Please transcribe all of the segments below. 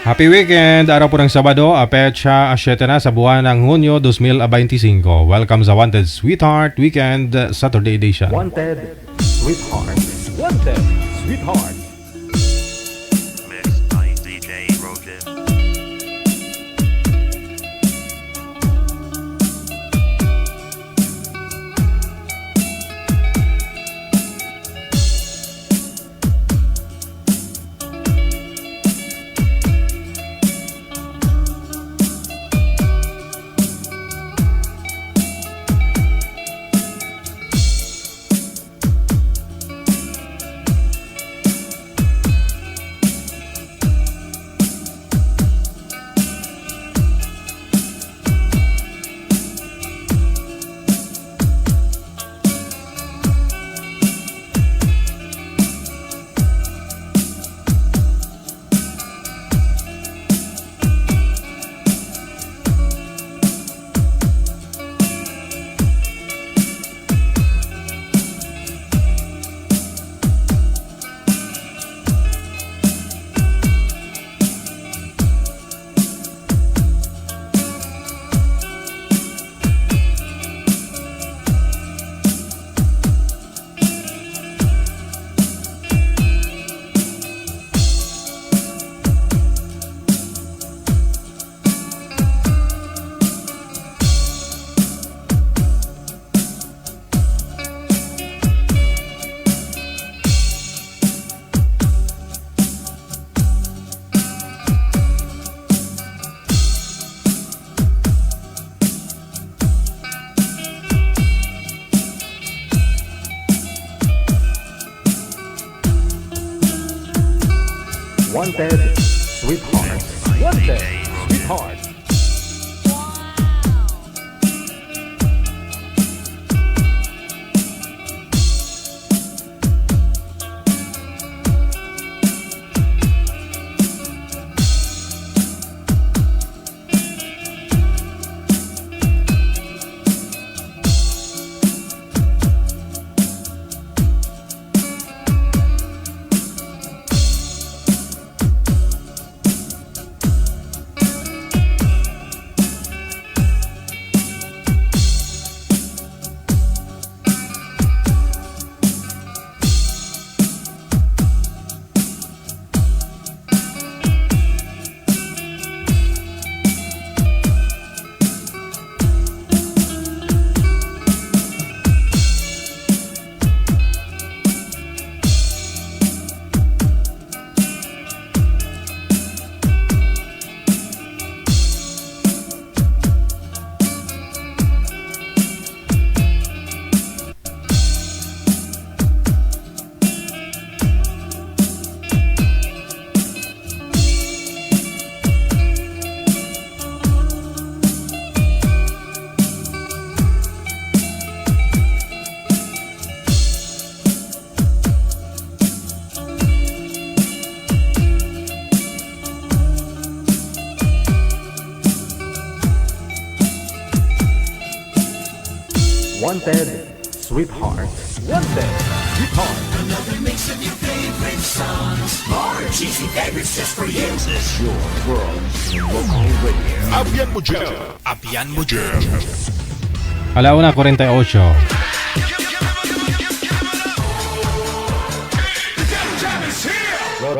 Happy weekend! Araw po ng Sabado, petsa 7 na sa buwan ng Hunyo 2025. Welcome sa Wanted Sweetheart Weekend Saturday Edition. Wanted Sweetheart. Wanted Sweetheart. Mixed by DJ Roger. Wanted Sweetheart. Wanted Sweetheart. Wanted Sweetheart. Wanted Sweetheart. Another mix of your favorite songs. More cheesy favorites just for you. This is your world local radio. Abian mo dyan. Abian mo dyan. Alauna 48.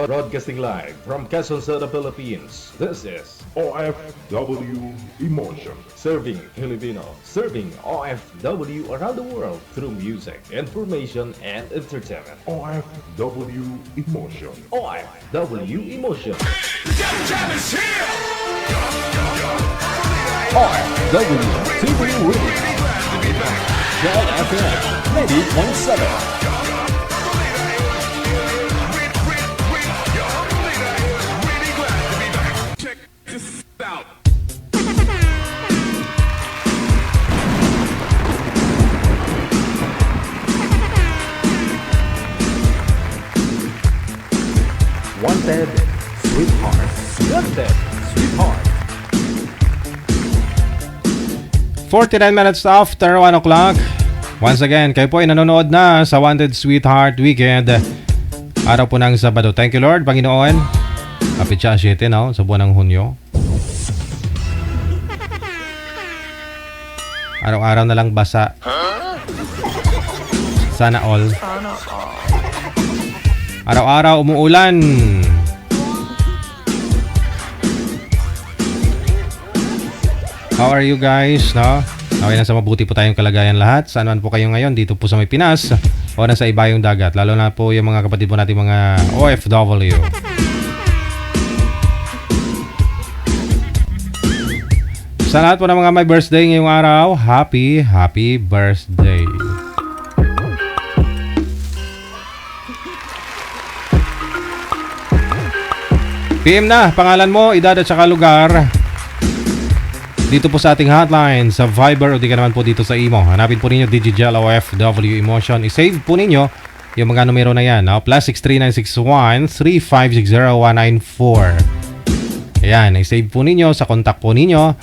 Broadcasting live from Quezon City, Philippines. This is OFW Emotion. Serving Filipino, serving OFW around the world through music, information, and entertainment. OFW Emotion. OFW Emotion. OFW OFW TV Radio. Joy FM 90.7. Wanted Sweetheart. Wanted Sweetheart. 49 minutes after 1 o'clock. Once again, kayo po ay nanonood na sa Wanted Sweetheart Weekend. Araw po ng Sabado. Thank you Lord, Panginoon. Apetsa 7, no? Sa buwan ng Hunyo. Araw-araw na lang basa. Sana all. Araw-araw umuulan. How are you guys, no? Okay na sa mabuti po tayong kalagayan lahat. Saan man po kayo ngayon dito po sa may Pinas o na sa ibayong dagat. Lalo na po yung mga kapatid po natin mga OFW. Sa lahat po ng mga may birthday ngayong araw, happy birthday. PM na, pangalan mo, edad at saka lugar. Dito po sa ating hotline sa Viber o di ka naman po dito sa Imo. Hanapin po ninyo Digigel OFW Emotion. I-save po ninyo yung mga numero na yan. No? Plus 63961-3560194. Ayan, i-save po ninyo sa contact po ninyo.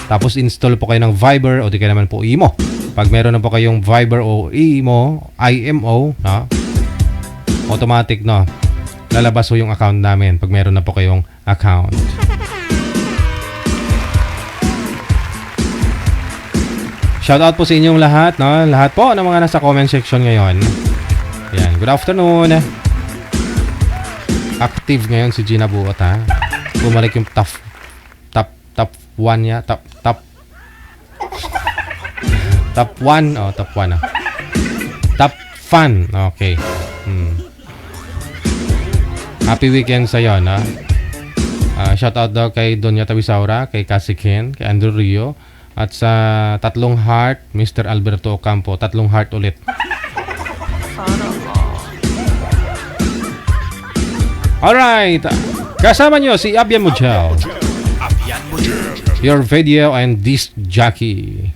Tapos install po kayo ng Viber o di ka naman po Imo. Pag meron na po kayong Viber o IMO, no? Automatic, no? Lalabas po yung account namin pag meron na po kayong account. Shoutout po sa inyong lahat, no? Lahat po ng mga nasa comment section ngayon. Ayan, good afternoon. Active ngayon si Gina Buot, ha? Bumalik yung top 1 niya. Top 1. Oh, top 1, ah. Top fan. Okay. Happy weekend sa'yo, no? Shoutout daw kay Donya Tabisaura, kay Cassie Ken, kay Andrew Rio, at sa tatlong heart, Mr. Alberto Ocampo. Tatlong heart ulit. Alright. Kasama nyo si Abian Mujel. Abian Mujel. Your video and disc jockey.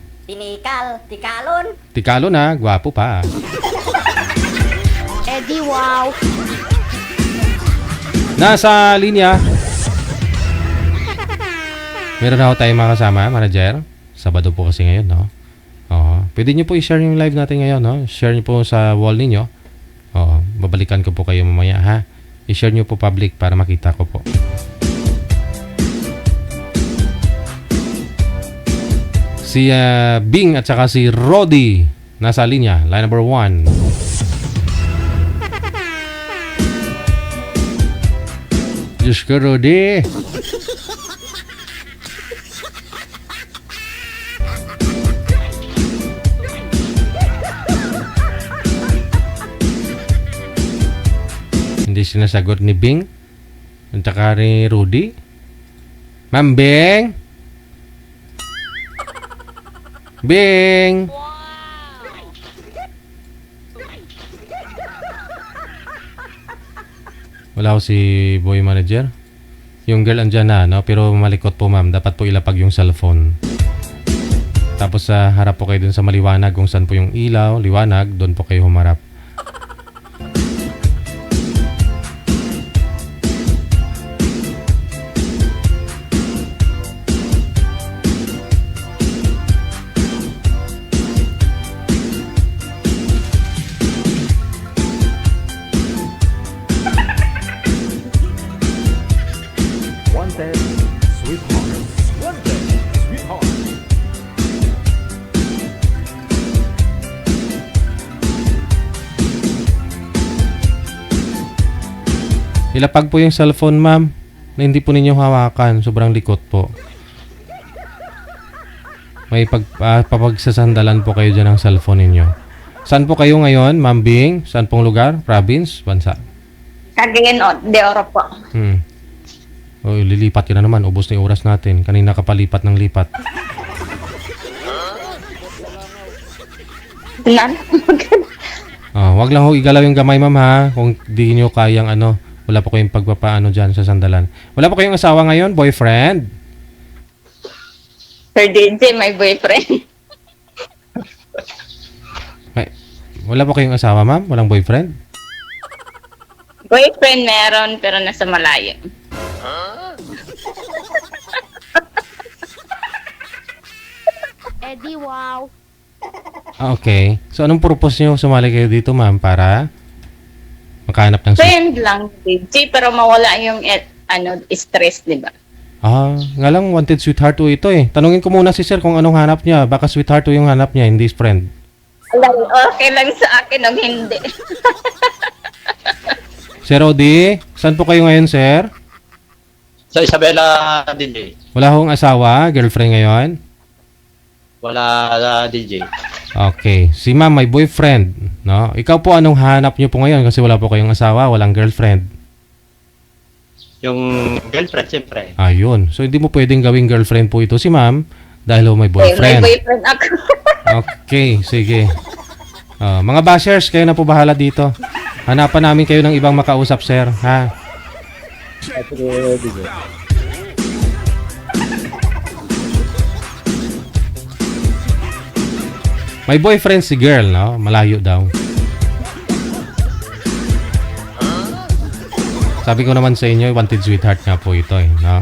Tikalon. Tikalo na, gwapo pa. Eddie, wow. Nasa linya. Meron na ako tayong mga kasama, manager. Sabado po kasi ngayon, no? Pwede nyo po i-share yung live natin ngayon, no? Share nyo po sa wall ninyo. Babalikan ko po kayo mamaya, ha? I-share nyo po public para makita ko po. Si Bing at saka si Rodi nasa linya, line number 1. Diyos ko, Rodi. Hindi sinasagot ni Bing at saka ni Rudy. Ma'am Bing? Bing! Wala ko si boy manager. Yung girl andyan na, no? Pero malikot po, ma'am. Dapat po ilapag yung cellphone. Tapos harap po kayo dun sa maliwanag kung saan po yung ilaw, liwanag. Doon po kayo humarap. Wanted, sweetheart. Wanted, sweetheart. Ilapag po yung cellphone, ma'am, na hindi po ninyo hawakan. Sobrang likot po. May papagsasandalan po kayo dyan ng cellphone ninyo. Saan po kayo ngayon, Ma'am Bing? Saan pong lugar? Province? Bansa? Cagayan de Oro po. O, lilipat yun na naman. Ubos na yung oras natin. Kanina ka pa lipat ng lipat. Wag lang ho igalaw yung gamay, ma'am, ha? Kung di nyo kayang wala po kayong pagpapaano dyan sa sandalan. Wala po kayong asawa ngayon? Boyfriend? Sir DJ, my boyfriend. Wala po kayong asawa, ma'am? Walang boyfriend? Boyfriend meron, pero nasa malayo. Eddie, wow. Okay. So, anong purpose nyo sumali kayo dito, ma'am? Para makahanap ng... Friend lang, DJ, pero mawala yung stress, di ba? Nga lang, wanted sweetheart to ito eh. Tanungin ko muna si sir kung anong hanap niya. Baka sweetheart to yung hanap niya, hindi friend. Okay lang sa akin o hindi. Sir Odi, saan po kayo ngayon, sir? Sa Isabela, DJ. Wala hong asawa, girlfriend ngayon? Wala, DJ. Okay. Si ma'am, may boyfriend, no? Ikaw po, anong hanap niyo po ngayon? Kasi wala po kayong asawa, walang girlfriend. Yung girlfriend, siyempre. Ayun. So, hindi mo pwedeng gawing girlfriend po ito si ma'am dahil may May boyfriend. boyfriend ako. Okay, sige. Mga bashers, kayo na po bahala dito. Hanapan namin kayo ng ibang makausap, sir. Ha? May boyfriend si girl, no? Malayo daw. Sabi ko naman sa inyo, wanted sweetheart nga po ito, eh, no?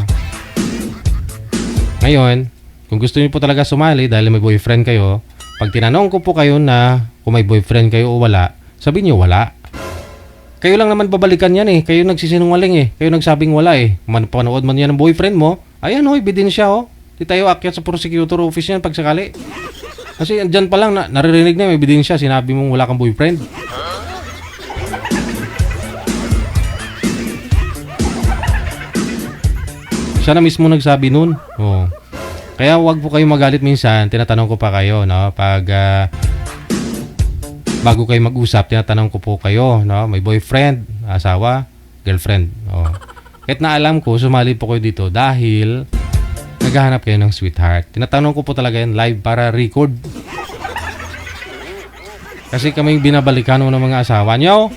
Ngayon, kung gusto niyo po talaga sumali dahil may boyfriend kayo, pag tinanong ko po kayo na kung may boyfriend kayo o wala, sabihin niyo wala. Kayo lang naman babalikan yan eh. Kayo nagsisinungaling eh. Kayo nagsabing wala eh. Panood man yan ng boyfriend mo, ayan o, ebidensya o. Di tayo akyat sa prosecutor office yan pag sakali. Kasi dyan pa lang, naririnig na yung ebidensya, sinabi mong wala kang boyfriend. Siya na mismo nagsabi nun. Oh. Kaya wag po kayo magalit minsan. Tinatanong ko pa kayo, no? Pag bago kayo mag-usap, tinatanong ko po kayo, no? May boyfriend, asawa, girlfriend. Oh. Kahit na alam ko, sumali po kayo dito dahil naghahanap kayo ng sweetheart. Tinatanong ko po talaga yan live para record. Kasi kaming binabalikan mo ng mga asawa nyo.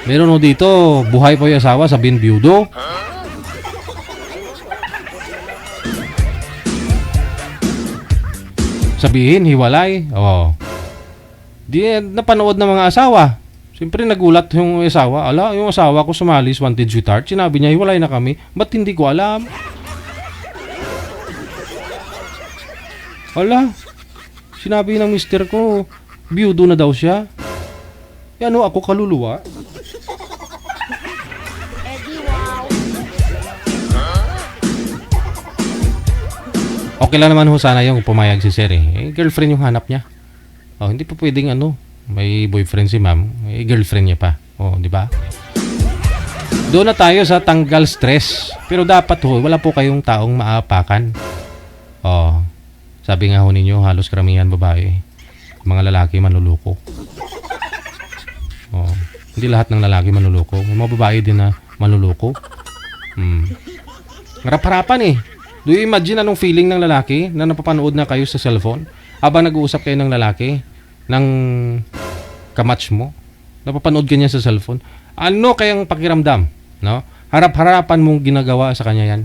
Meron mo dito, buhay po yung asawa, sabihin byudo. Sabihin, hiwalay. Oh. Di napanood ng mga asawa. Siyempre nagulat yung asawa. Ala, yung asawa ko sumali sa wanted sweetheart. Sinabi niya, hiwalay na kami. Ba't hindi ko alam? Ala, sinabi ng mister ko, byudo na daw siya. Ano, ako kaluluwa? Okay lang naman ho sana yung pumayag si sir eh. Girlfriend yung hanap niya. Oh, hindi pa pwedeng may boyfriend si ma'am, may girlfriend niya pa. Oh, di ba? Doon na tayo sa tanggal stress. Pero dapat ho, wala po kayong taong maapakan. Oh, sabi nga ho ninyo, halos karamihan babae. Mga lalaki manluloko. Oh, hindi lahat ng lalaki manluloko. May mga babae din na manluloko. Harap-harapan eh. Do you imagine anong feeling ng lalaki na napapanood na kayo sa cellphone? Habang nag-uusap kayo ng lalaki, ng kamatch mo, napapanood ka niya sa cellphone. Ano kayang pakiramdam? No? Harap-harapan mong ginagawa sa kanya yan.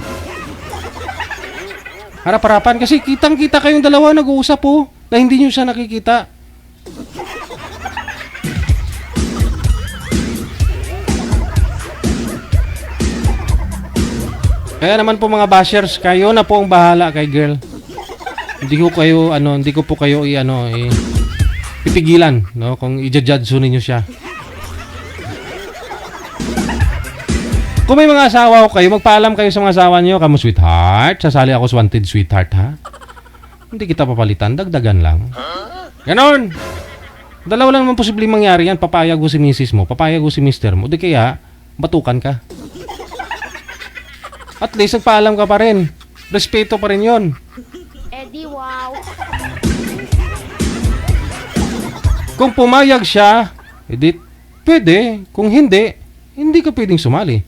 Harap-harapan kasi kitang-kita kayong dalawa nag-uusap po na hindi nyo siya nakikita. Kaya naman po mga bashers, kayo na po ang bahala kay girl. Hindi ko po kayo pipigilan, no, kung i-judge niyo siya. Kung may mga asawa ko kayo, magpaalam kayo sa mga asawa niyo, kamo sweetheart, sasali ako sa wanted sweetheart ha. Hindi kita papalitan, dagdagan lang. Ganon. Dalawa lang naman posibleng mangyari yan, papayag ko si misis mo, papayag ko si mister mo, di kaya batukan ka. At least nagpaalam ka pa rin. Respeto pa rin yun. Eddie, wow. Kung pumayag siya, edi pwede. Kung hindi, hindi ka pwedeng sumali.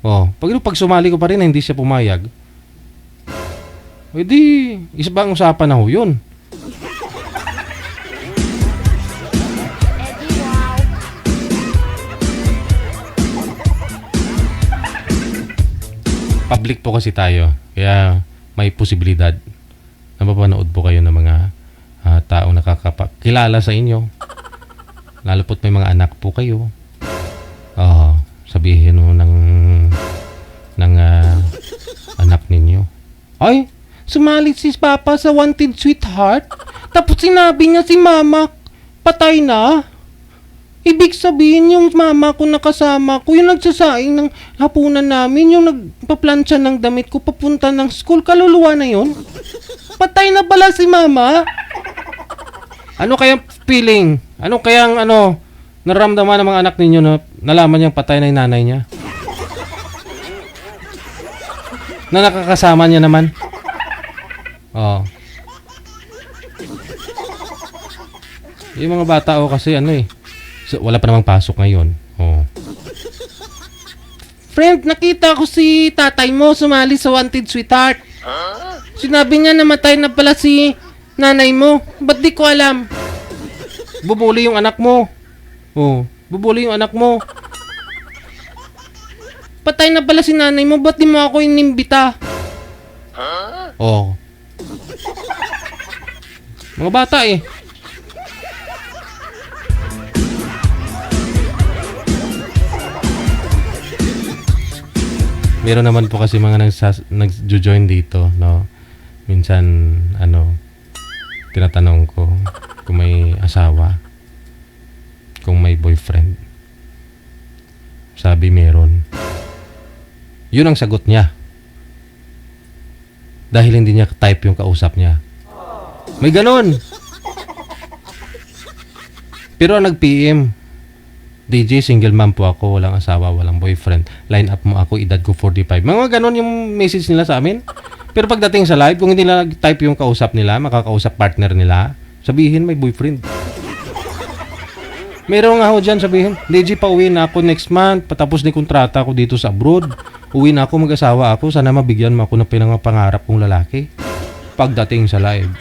Oh, pag sumali ko pa rin na hindi siya pumayag, edi isa bang usapan na ho yun. Eddie, wow. Public po kasi tayo. Kaya may posibilidad na mapanood po kayo ng mga taong nakakakilala sa inyo. Lalo po't may mga anak po kayo. Sabihin mo ng anak ninyo, ay, sumali si Papa sa wanted sweetheart. Tapos sinabi niya si Mama, patay na. Ibig sabihin yung mama ko nakasama ko, yung nagsasaing ng hapunan namin, yung nagpaplansya ng damit ko papunta ng school, kaluluwa na yun? Patay na pala si mama? Ano kayang feeling? Ano kayang naramdaman ng mga anak ninyo na nalaman niyang patay na yung nanay niya? Na nakakasama niya naman? Oh. Yung mga bata kasi so, wala pa namang pasok ngayon. Oh. Friend, nakita ko si tatay mo sumali sa Wanted Sweetheart. Sinabi niya namatay na pala si nanay mo. Ba't di ko alam? Bubuli yung anak mo. Oh, bubuli yung anak mo. Patay na pala si nanay mo. Ba't di mo ako inimbita? Oh. Mga bata eh. Meron naman po kasi mga nag-join dito, no? Minsan, tinatanong ko kung may asawa, kung may boyfriend. Sabi meron. Yun ang sagot niya. Dahil hindi niya type yung kausap niya. May ganon. Pero nag-PM, DJ, single mom po ako, walang asawa, walang boyfriend. Line up mo ako, edad ko 45. Mga ganon yung message nila sa amin. Pero pagdating sa live, kung hindi nila type yung kausap nila, makakausap partner nila, sabihin may boyfriend. Meron nga ako dyan sabihin, DJ, pauwi na ako next month, patapos ni kontrata ako dito sa abroad. Uwi na ako, mag-asawa ako, sana mabigyan mo ako ng pinangapangarap kong lalaki. Pagdating sa live,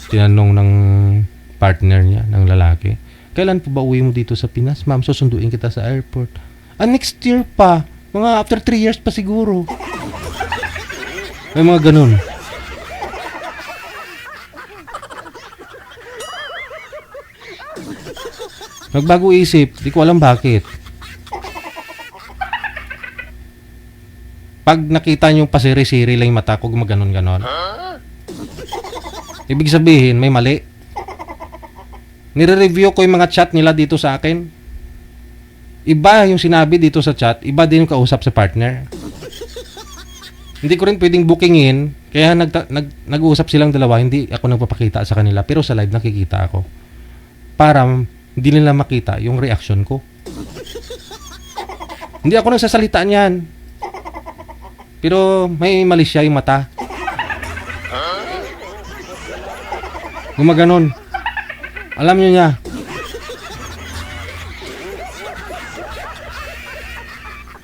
tinanong ng partner niya, ng lalaki, kailan po ba uwi mo dito sa Pinas? Ma'am, susunduin kita sa airport. Next year pa. Mga after 3 years pa siguro. May mga ganun. Nagbago isip. Di ko alam bakit. Pag nakita nyo pasiri-siri lang yung mata ko, gumaganon-ganon. Ibig sabihin, may mali. Nire-review ko yung mga chat nila dito sa akin. Iba yung sinabi dito sa chat, iba din yung kausap sa partner. Hindi ko rin pwedeng bookingin, kaya nag-uusap silang dalawa, hindi ako nagpapakita sa kanila, pero sa live nakikita ako. Para hindi nila makita yung reaction ko. Hindi ako nagsasalita niyan. Pero may mali siya yung mata. Gumaganon. Alam nyo niya.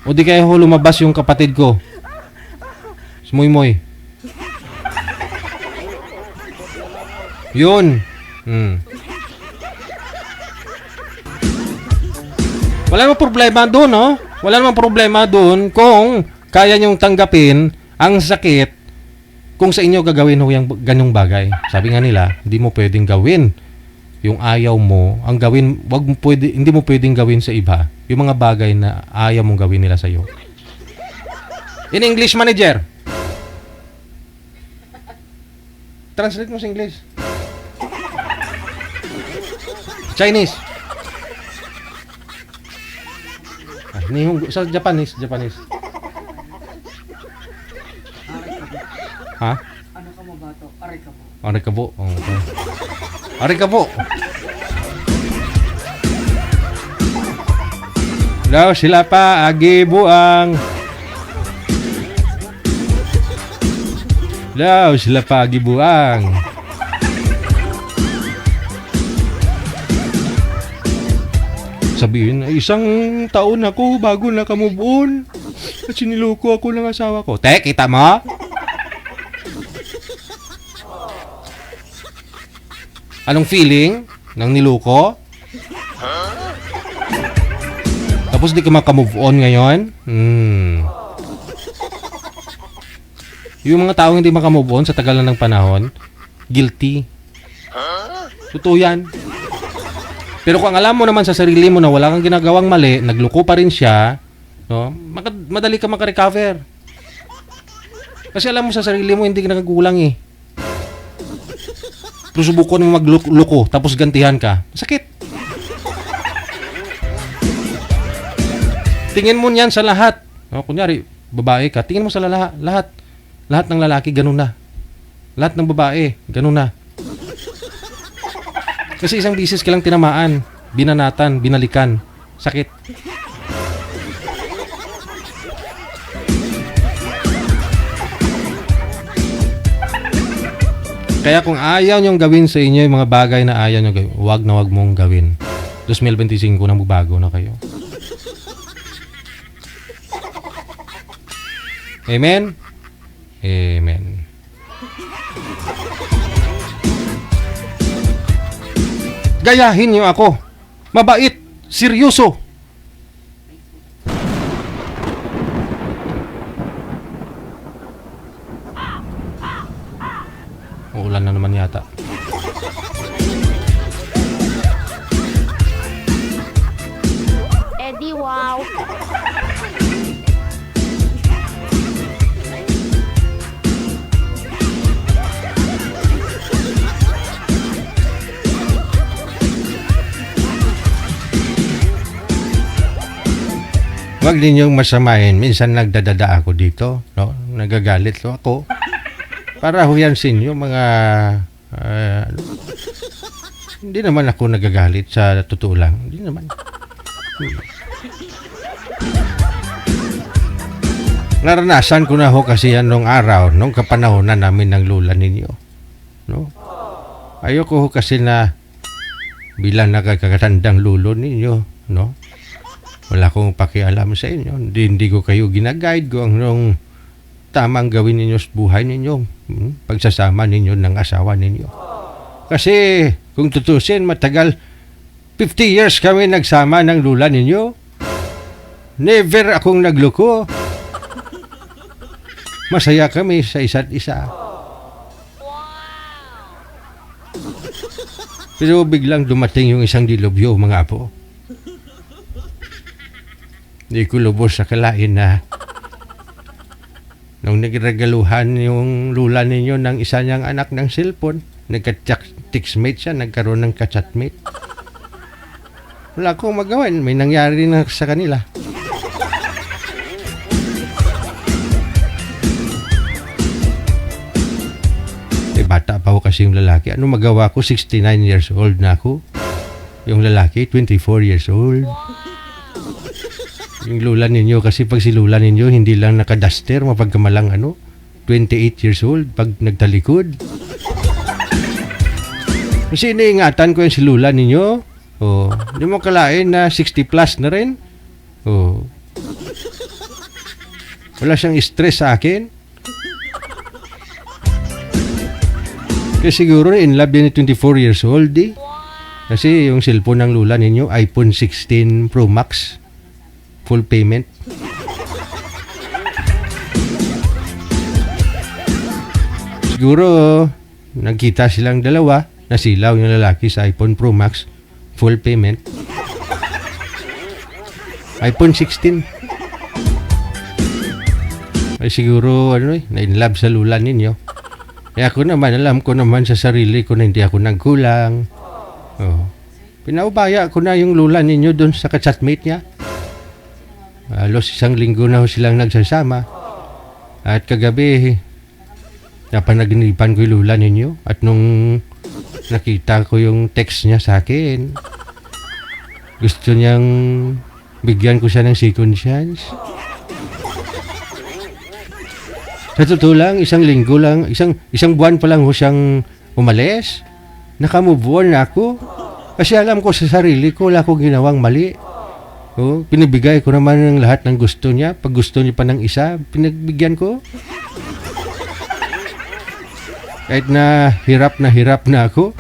O di kaya lumabas yung kapatid ko. Sumuy-moy. Yun. Wala namang problema doon, no? Wala namang problema doon kung kaya nyong tanggapin ang sakit kung sa inyo gagawin ho yung ganyong bagay. Sabi nga nila, hindi mo pwedeng gawin yung ayaw mo, ang gawin, hindi mo pwedeng gawin sa iba, yung mga bagay na ayaw mong gawin nila sa iyo. In English, manager. Translate mo sa English. Chinese. Sa Japanese. Ha? Ano ka mo ba to? Aray ka po. Aray ka po. Oh, okay. Aray ka po. Daw sila pa agi buang. Daw sila pa agi buang. Sabihin, isang taon ako bago nakamove on. At siniloko ako ng asawa ko. Te, kita mo? Anong feeling ng niloko? Tapos di ka makamove on ngayon? Yung mga taong hindi makamove on sa tagal ng panahon, guilty. Totoo yan. Pero kung alam mo naman sa sarili mo na wala kang ginagawang mali, nagloko pa rin siya, no? Madali ka makarecover. Kasi alam mo sa sarili mo hindi ka nakagulang eh. Pero subukan mo magloko, tapos gantihan ka. Sakit. Tingin mo niyan sa lahat. O, kunyari, babae ka, tingin mo sa lahat. Lahat ng lalaki, ganun na. Lahat ng babae, ganun na. Kasi isang bisis ka lang tinamaan, binanatan, binalikan. Sakit. Kaya kung ayaw niyong gawin sa inyo yung mga bagay na ayaw niyong gawin, wag mong gawin. 2025 na magbago na kayo. Amen? Amen. Gayahin niyo ako. Mabait. Seryoso. Uulan na naman yata. Eddie, wow. Wag ninyong masamahin. Minsan nagdadada ako dito, no? Nagagalit ako. Para ho yan sa inyo, mga... hindi naman ako nagagalit sa totoo lang. Hindi naman. Naranasan ko na ho kasi yan nung araw, nung kapanahonan namin ng lula ninyo. No? Ayoko ho kasi na bilang nakakatandang lulo ninyo, no? Wala akong pakialam sa inyo. Hindi ko kayo ginaguide kung anong tamang gawin ninyo sa buhay ninyo. Pagsasama ninyo ng asawa ninyo. Kasi kung tutusin, matagal 50 years kami nagsama ng lula ninyo. Never akong nagloko. Masaya kami sa isa't isa. Pero biglang dumating yung isang dilubyo, mga apo. Hindi ko lubos sa kalain na nung nagregaluhan yung lula ninyo ng isa niyang anak ng cellphone, nagka-textmate siya, nagkaroon ng ka-chatmate. Wala akong magawin. May nangyari na sa kanila. Bata pa ako kasi yung lalaki. Ano magawa ko? 69 years old na ako. Yung lalaki, 24 years old. Yung lula ninyo, kasi pag si lula ninyo, hindi lang nakaduster, mapagkamalang 28 years old pag nagtalikod. Kasi iniingatan ko yung si lula ninyo. Oh, hindi mo kalain na 60 plus na rin. Oh. Wala siyang stress sa akin. Kasi siguro in love din 24 years old eh. Kasi yung cellphone ng lula ninyo, iPhone 16 Pro Max. Full payment. Siguro nagkita silang dalawa, nasilaw yung lalaki sa iPhone Pro Max, full payment. iPhone 16. Ay siguro na-inlove sa lula ninyo. Eh ako naman, alam ko naman sa sarili ko na hindi ako nagkulang. Oh. Pinaubaya ko na yung lula ninyo doon sa ka-chatmate niya. Halos 1 linggo na ho silang nagsasama. At kagabi, napanaginipan ko yung lula ninyo. At nung nakita ko yung text niya sa akin, gusto niyang bigyan ko siya ng second chance. Sa totoo lang, 1 linggo lang, isang buwan pa lang ho siyang umalis. Nakamove on na ako. Kasi alam ko sa sarili ko, wala akong ginawang mali. Oh, pinibigay ko naman ng lahat ng gusto niya. Pag gusto niya pa ng isa, pinagbigyan ko. Kahit na hirap na ako.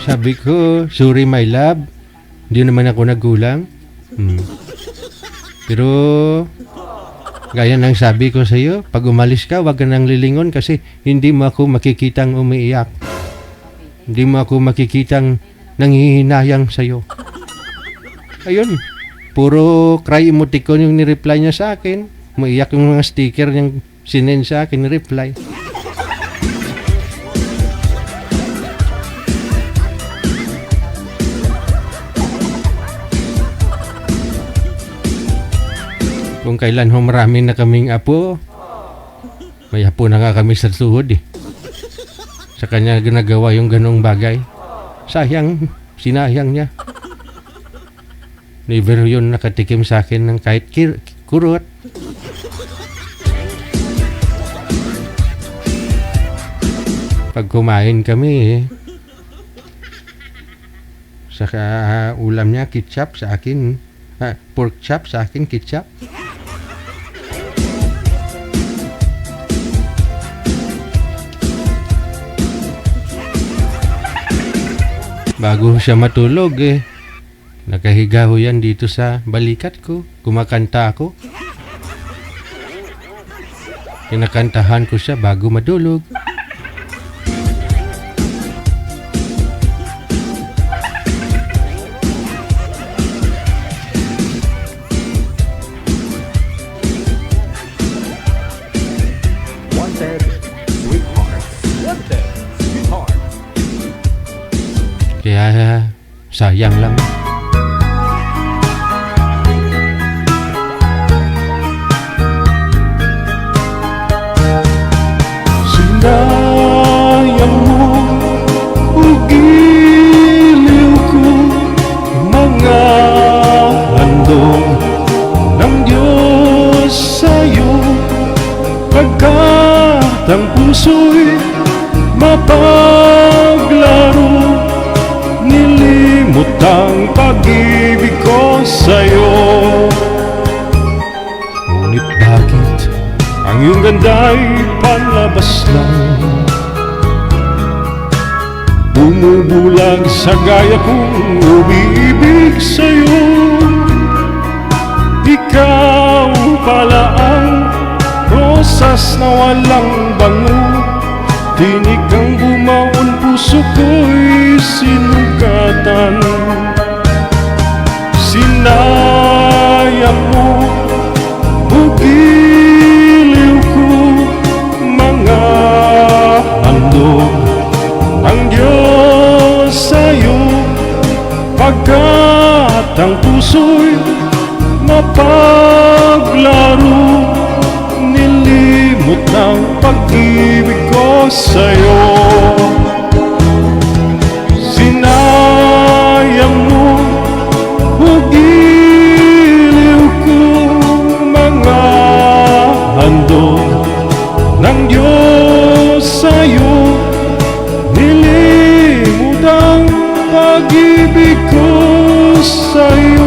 Sabi ko, sorry my love. Hindi naman ako nagkulang. Pero, gaya ng sabi ko sa iyo, pag umalis ka, wag ka nang lilingon kasi hindi mo ako makikitang umiiyak. Hindi mo ako makikitang Nanghihinayang sa'yo. Ayun. Puro cry emoticon yung nireply niya sa akin. Maiyak yung mga sticker niyang sinend sa akin, nireply. Kung kailan ho marami na kaming apo, may apo na nga kami sa tuhod eh. Sa kanya ginagawa yung ganong bagay. Sayang, sinayang niya. Never yun nakatikim sa akin ng kahit kurot. Pag kumain kami saka ulam niya ketchup sa akin, pork chop sa akin ketchup. Bago siya matulog nakahiga ho yan dito sa balikat ko. Kumakanta ako. Kinakantahan ko siya bago matulog. Wanted, sweetheart. Wanted, sweetheart. Kaya sayang lang. Sinayang mo ugiliw ko, mga handog ng Diyos sa'yo, pagkat ang puso'y mapaglaro, nilimot ang pag-ibig ko sa'yo. Ngunit bakit ang iyong ganda'y palabas lang, bumubulag sa gaya kong umiibig sa'yo? Ikaw pala ang rosas na walang bango, tinig ang bumaon, puso ko'y sinugatan. Sinayang mo, ugiliw ko, mga handog ng Diyos sa'yo, pagkat ang puso'y mapaglaro, nilimot ng pag-ibig ko sa'yo. Sinayang mo, ugiliw ko, mga handog ng Diyos sa'yo, nilimot ang pag-ibig ko sa'yo,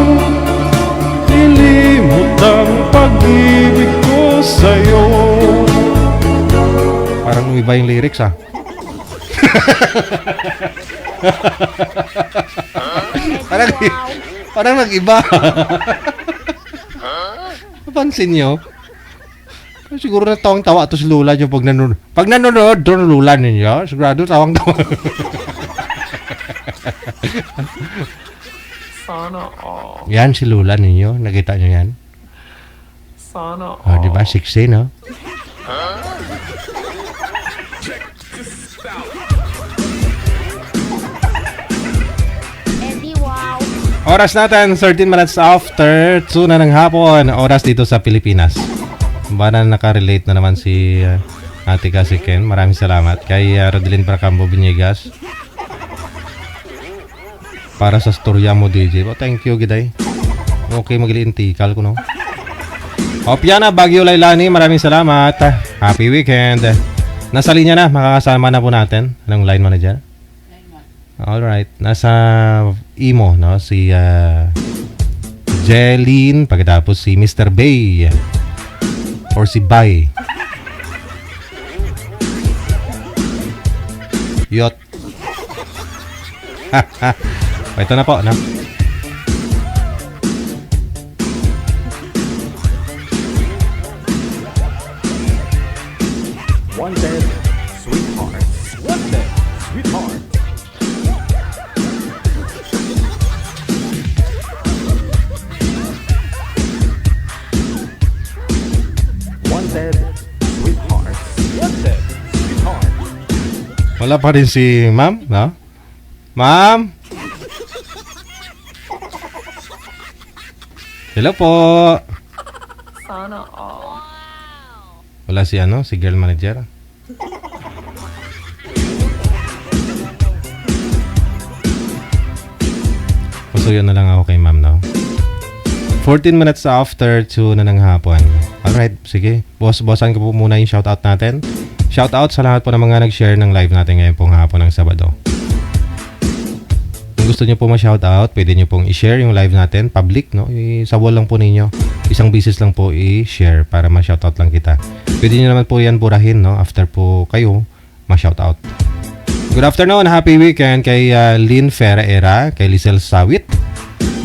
nilimot ang pag-ibig ko sa'yo. Parang iba yung lyrics parang nag-iba. Napansin nyo? Siguro na tawang-tawa ito si Lula nyo pag nanonood doon Lula ninyo. Sigurado tawang-tawa. Sana all. Yan si Lula ninyo. Nakita nyo yan? Sana all. Oh, diba? 16, no? Eddie Wow. Oras natin, 13 minutes after 2 na ng hapon. Oras dito sa Pilipinas. Bana nakarelate na naman si Ate Kasi Ken. Maraming salamat. Kay Rodelyn Bracambo Villegas. Para sa storya mo, DJ. Oh, thank you, Giday. Okay, magiliintikal ko, no? Opiana, Baguio, Lailani. Maraming salamat. Happy weekend. Nasa linya na. Makakasama na po natin. Anong line manager? Alright. Nasa Imo, no? Si Jeline. Pagkatapos si Mr. Bay. Or si Bay. Yot. Ito na po, no? Wanted, sweetheart. Wanted, sweetheart. Wala pa rin si ma'am, no? Ma'am? Hello po. Sana all. Wala si ano, si girl manager. Pasuyo na lang ako kay ma'am, no? 14 minutes after 2 na ng hapon. Alright, sige. Bossan ko po muna yung shoutout natin. Shoutout sa lahat po ng mga nag-share ng live natin ngayon pong hapon ng Sabado. Kung gusto nyo po ma-shoutout, pwede nyo pong i-share yung live natin. Public, no? Sa wall lang po ninyo. Isang bisis lang po i-share para ma-shoutout lang kita. Pwede nyo naman po yan burahin, no? After po kayo ma-shoutout. Good afternoon, happy weekend kay Lynn Ferreira, kay Lisel Sawit,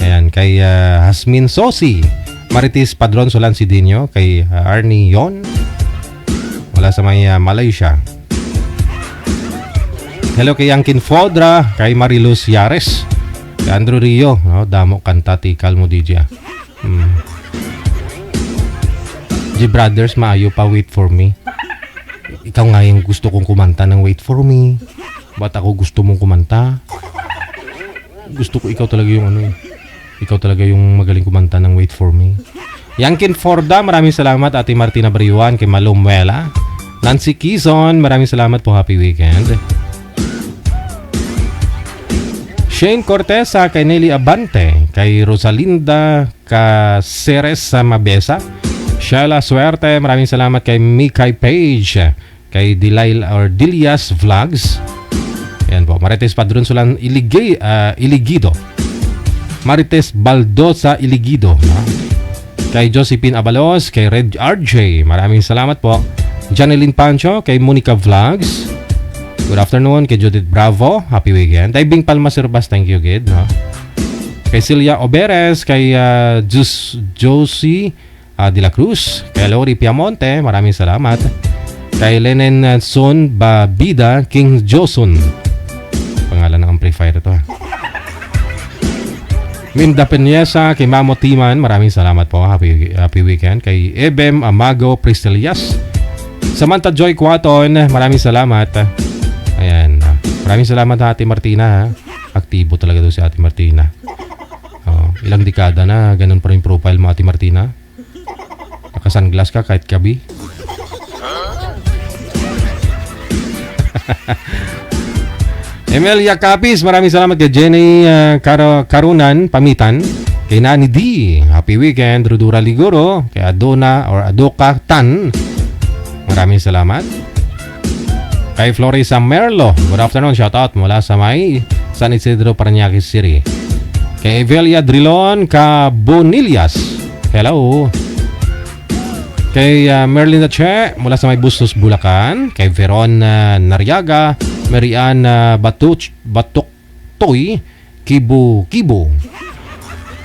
ayan, kay Hasmin Sosi, Maritis Padron Solan Sidinio, kay Arnie Yon, wala sa may Malaysia. Hello kay Angkin Fodra, kay Mariluz Yares, kay Andrew Rio, no? Damo kantati kalmo DJ. G Brothers, maayo pa wait for me. Ikaw nga yung gusto kong kumanta ng wait for me. Ba't ako gusto mong kumanta? Gusto ko ikaw talaga yung ano eh. Ikaw talaga yung magaling kumanta ng wait for me. Yankin Forda, maraming salamat. Ate Martina Bariuan, kay Malumuela. Nancy Quizon, maraming salamat po. Happy weekend. Shane Cortesa, kay Nelly Abante, kay Rosalinda Caceres Mabesa. Sheila Suerte, maraming salamat kay Mikay Page, kay Dilias Vlogs. Ayan po, Marites Padron Solan Iligido. Marites Baldosa Iligido. No? Kay Josephine Abalos, kay Red RJ, maraming salamat po. Janeline Pancho, kay Monica Vlogs. Good afternoon, kay Judith Bravo, happy weekend. Diving Palma Sirbas, thank you, Gid. No? Kay Celia Oberes, kay Josie de la Cruz, kay Lori Piamonte, maraming salamat. Kay Lenen Son Babida, King Joson, pangalan ng amplifier ito. Minda Peñesa, kay Mamo Timan, maraming salamat po. Happy weekend. Kay Ebem Amago Pristelias, Samantha Joy Quaton, maraming salamat. Ayan, maraming salamat Ate Martina, ha? Aktibo talaga doon si Ate Martina. Ilang dekada na ganun pa rin profile mo, Ate Martina. Naka-sunglass ka kahit gabi. Emilia Capis, maraming salamat kay Jenny Karunan Pamitan, kay Nani D, happy weekend. Rudura Liguro, kay Adona or Adoka Tan, maraming salamat. Kay Florisa Merlo, good afternoon, shout out mula sa may San Isidro, Parañaque City. Kay Evelia Drilon Cabonillas, hello. Kay Merlin Che mula sa may Bustos, Bulacan. Kay Veron Nariaga, Marian Batuktoy, Kibu.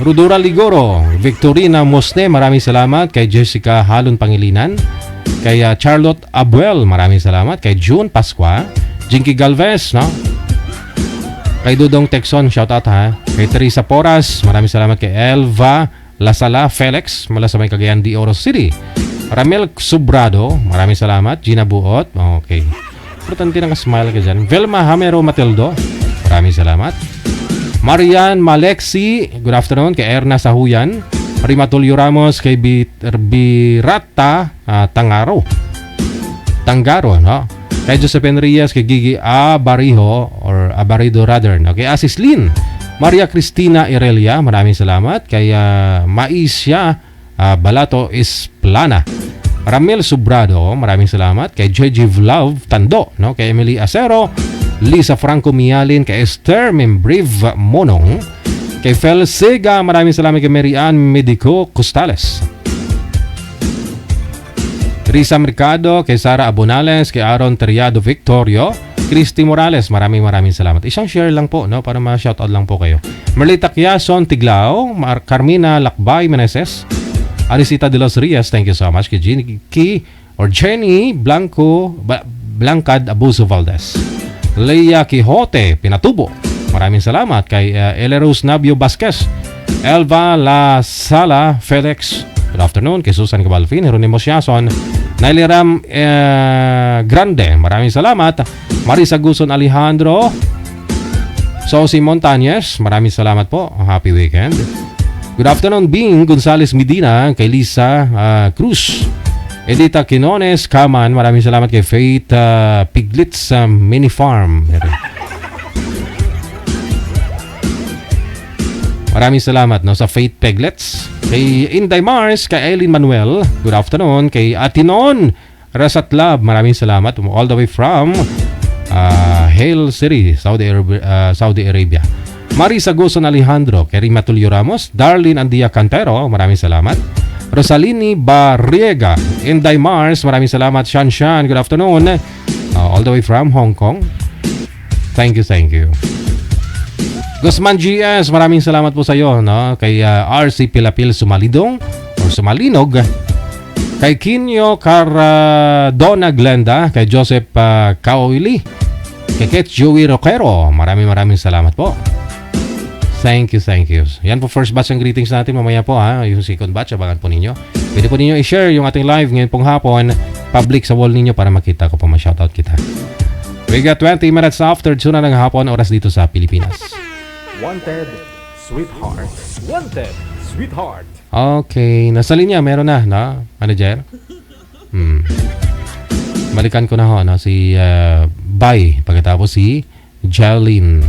Rudura Ligoro, Victorina Mosne, maraming salamat. Kay Jessica Halon Pangilinan. Kay Charlotte Abuel, maraming salamat. Kay June Pasqua, Jinky Galvez, no? Kay Dudong Texon, shout out ha. Kay Teresa Poras, maraming salamat. Kay Elva Lasala Felix mula sa may Cagayan de Oro City. Ramel Subrado, maraming salamat. Gina Buot, okay. Importante nang smile ka dyan. Velma Hamero Matildo, maraming salamat. Marian Malexi, good afternoon. Kay Erna Sahuyan. Rima Tulio Ramos, kay Birata Tangaro, no? Kay Josephine Reyes, kay Gigi Abarido rather, no? Kay Asis Lin, Maria Cristina Irelia, maraming salamat. Kay Maisya Balato Isplana, Ramel Subrado, maraming salamat. Kay JJ Vlove Tando, no? Kay Emily Acero, Lisa Franco Mialin, kay Esther Membriv Monong, kay Fel Sega, maraming salamat. Kay Mary Ann Medico Costales, Risa Mercado, kay Sara Abonales, kay Aaron Teriado Victorio, Christy Morales, maraming salamat. Isang share lang po, no, para ma-shoutout lang po kayo. Merlita Quiason Tiglao, Carmina Lakbay Meneses, Arisita de los Rias, thank you so much. Kay Jenny Blancad Abuso Valdez, Leia Quijote Pinatubo, maraming salamat. Kay Elerus Nabio Vasquez, Elva La Sala Felix, good afternoon. Kay Susan Cabalfin, Jeronimo Siason, Nailiram Grande, maraming salamat. Marisa Guson Alejandro. Sosi Montañez, maraming salamat po. Happy weekend. Good afternoon, Bing Gonzales Medina, kay Lisa Cruz. Edita Quinones, Kaman, maraming salamat kay Faith Piglets Mini Farm. Maraming salamat no sa Faith Piglets. Kay Inday Mars, kay Eileen Manuel, good afternoon. Kay Atinon Rasat Lab, maraming salamat all the way from Hale City, Saudi Arabia. Marisa Guson Alejandro, kay Rima Tulio Ramos, Darlene Andia Cantero, maraming salamat. Rosalini Barriega, Inday Mars, maraming salamat. Shan, good afternoon. All the way from Hong Kong. Thank you. Guzman GS, maraming salamat po sa iyo, no? Kay RC Pilapil Sumalidong or Sumalinog. Kay Kinyo Caradona Glenda, kay Joseph Kaoili, kay Ket Joey Roquero, maraming salamat po. Thank you. Yan po first batch ng greetings natin. Mamaya po yung second batch, abangan po ninyo. Pwede po ninyo i-share yung ating live ngayon pong hapon, public sa wall ninyo para makita ko po, ma-shoutout kita. We got 20 minutes after 2 na ng hapon, oras dito sa Pilipinas. Wanted, Sweetheart. Wanted, Sweetheart. Okay, nasa linya, meron na, manager? Balikan ko na ho, si Bay, pagkatapos si Jalin.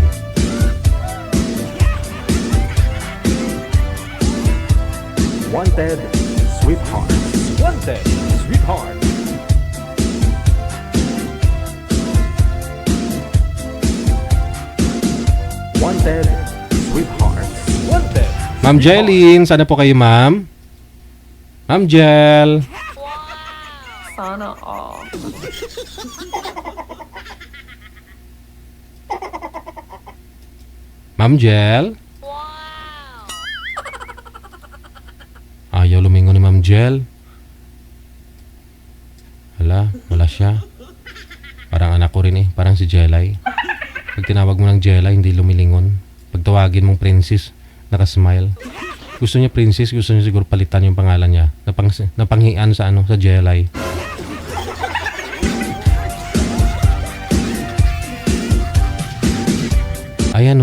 Wanted, Sweetheart. Wanted, Sweetheart. Wanted, Sweetheart. Wanted. Ma'am Jelin, sana po kayo, ma'am? Ma'am Jel. Sana all. Ma'am Jel. Ayaw lumingon ni Ma'am Jel. Wala siya. Parang anak ko rin parang si Jelay. Pag tinawag mo ng Jelay, hindi lumilingon. Pag tawagin mong Princess, nakasmile. Gusto niya Princess, gusto niya siguro palitan yung pangalan niya. Napanghian sa sa Jelay. Ayan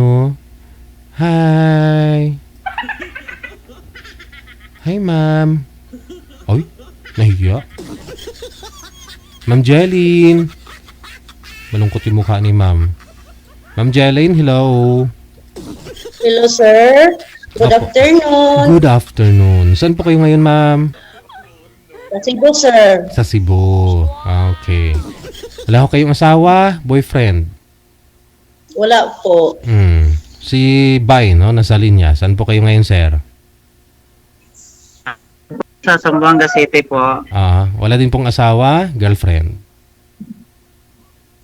Hi. Hi, ma'am. Ay, nahiya. Ma'am Jelin. Malungkot yung mukha ni ma'am. Ma'am Jelin, hello. Hello, sir. Good Opo. afternoon. Good afternoon. Saan po kayo ngayon, ma'am? Sa Cebu, sir. Sa Cebu. Okay. Wala ko kayong asawa, boyfriend? Wala po. Si Bay, nasa linya. Saan po kayo ngayon, sir? Sa Zamboanga City po. Wala din pong asawa, girlfriend?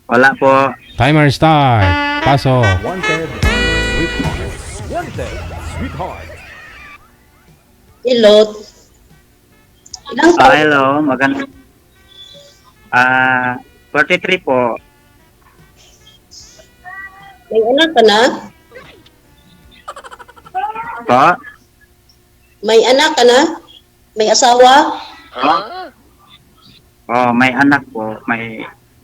Wala po. Timer start. Pasok. Wanted, Sweetheart. Wanted, Sweetheart. Hello. Ilang taon? Hello, maganda. 43 po. May anak ka na? Po? May anak ka na? May asawa? May anak po.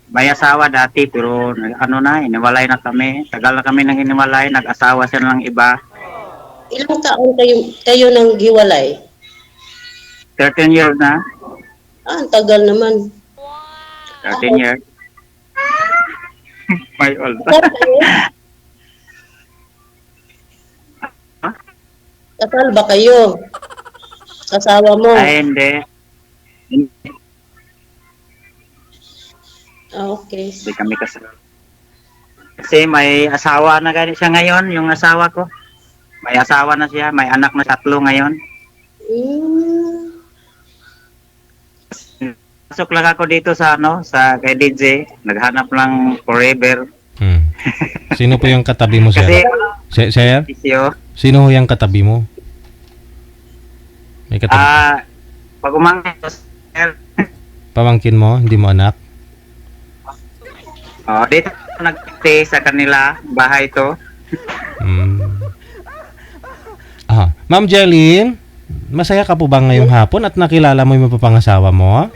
May asawa dati pero iniwalay na kami. Tagal na kami nang iniwalay. Nag-asawa siya ng iba. Ilang taon kayo nang giwalay? 13 years na. Ang tagal naman. 13 years. May old. Kasal kayo? Kasal ba kayo? Kasawa mo? Ay, hindi. Okay. Hindi kami kasal. Kasi may asawa na gani siya ngayon, yung asawa ko. May asawa na siya, may anak na 3 ngayon. Pasok lang ako dito sa kay DJ. Naghanap lang forever. Sino po yung katabi mo, sir? Kasi, Sir? isyo. Sino ho yung katabi mo? May katabi. Pag umangin ko, sir. Pamangkin mo? Hindi mo anak? Dito ako nag-stay sa kanila, bahay to. Ma'am Jelin, masaya ka po ba ngayong hapon at nakilala mo yung mapapangasawa mo?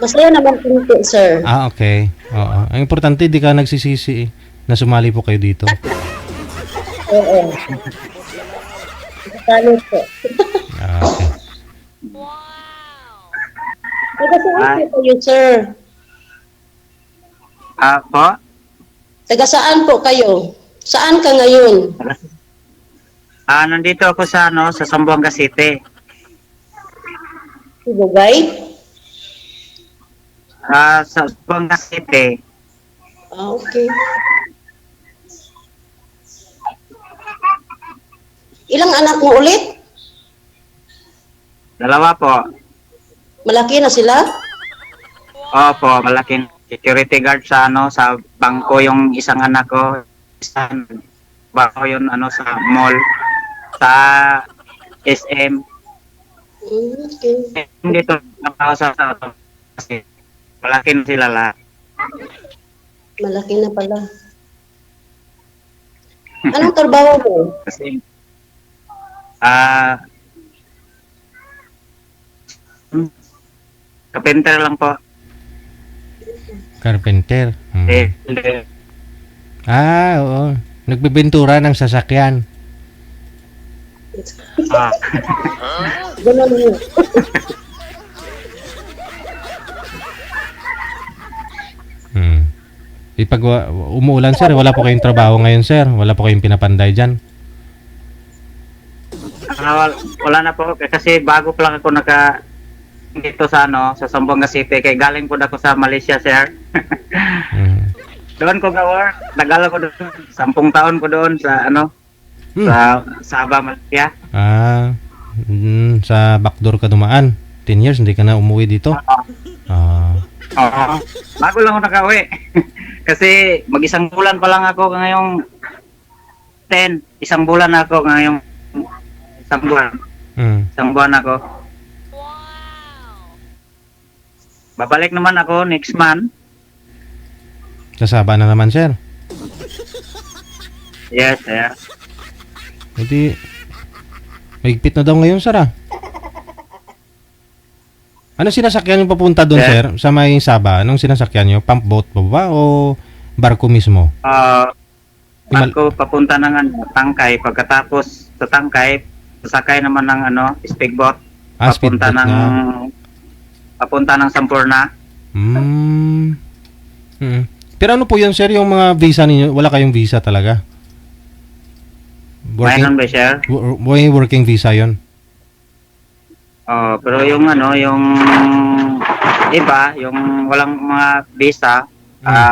Masaya naman po, sir. Ah, okay. Oo. Ang importante, di ka nagsisisi na sumali po kayo dito. Oo. Talo po. Ah, okay. Taga saan po kayo, sir? Po? Taga saan po kayo? Saan ka ngayon? Nandito ako sa sa Zamboanga City. Sibugay? Sa Zamboanga City. Okay. Ilang anak mo ulit? 2 po. Malaki na sila? Opo, malaking security guard sa sa bangko yung isang anak ko. Isang bangko yun sa mall sa SM. Okay. Dito sa kasi malaki na sila lahat. Malaki na pala. Anong trabaho mo? Kasi carpenter lang po. Carpenter. Hmm. Hindi. Oo. Nagbibentura ng sasakyan. Ganun yun. Pag umuulan, sir, wala po kayong trabaho ngayon, sir. Wala po kayong pinapanday dyan. Wala na po kasi bago pa lang ako dito sa sa Zamboanga City kay galing po ako sa Malaysia, sir. Doon ko work, tagal ko doon, 10 taon ko doon sa sa Sabah, Malaysia. Sa backdoor ka dumaan. 10 years, hindi ka na umuwi dito. Oo. Bago lang ako nakauwi. Kasi mag-isang bulan pa lang ako ngayong 10. Isang bulan ako ngayong isang buwan. Isang buwan ako. Babalik naman ako next month. Sasaba na naman, sir. Yes, sir. Hindi. Mahigpit na daw ngayon, sir, Ano sinasakyan nyo papunta doon, sir? Sa may Saba, anong sinasakyan nyo? Pump boat pa ba o barko mismo? Barko papunta ng Tangkay. Pagkatapos sa Tangkay, sasakay naman ng speedboat. Papunta speedboat ng papunta ng Sampurna. Pero ano po yun, sir, yung mga visa ninyo? Wala kayong visa talaga? Mayroon ba, sir? Working visa yon. Pero yung yung iba, yung walang mga visa,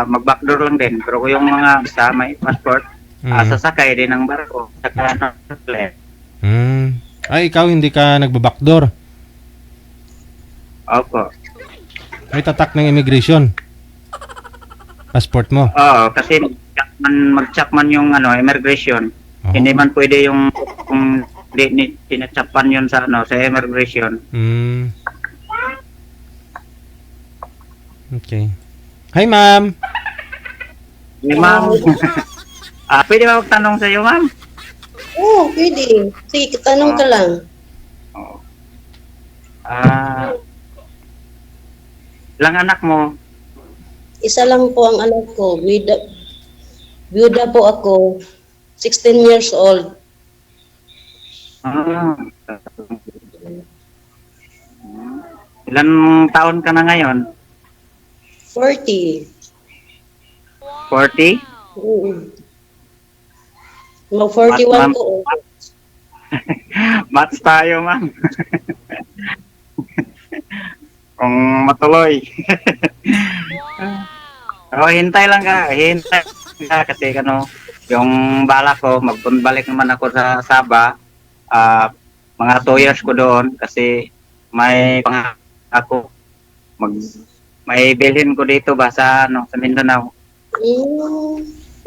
mag-backdoor lang din. Pero kung yung mga visa, may passport, sasakay din ng barko. Saka Ay, ikaw hindi ka nagbabackdoor? Opo. May tatak ng immigration? Passport mo? Oo, kasi mag-check man yung immigration. Hindi man pwede yung kung tinatsapan yun sa sa immigration. Okay. Hi, ma'am. Hey, ma'am. Pwede ba magtanong sa iyo, ma'am? Oo, pwede. Sige, tanong ka lang. Ilang anak mo? Isa lang po ang anak ko. Byuda po ako. 16 years old. Ilan taon ka na ngayon? 40. 40? Mag-41 po. Match tayo, ma'am. Kung matuloy. Hintay lang ka. Hintay ka kasi yung bala ko, magbalik naman ako sa Sabah. Mga 2 years ko doon kasi may ako may bilhin ko dito ba sa Mindanao.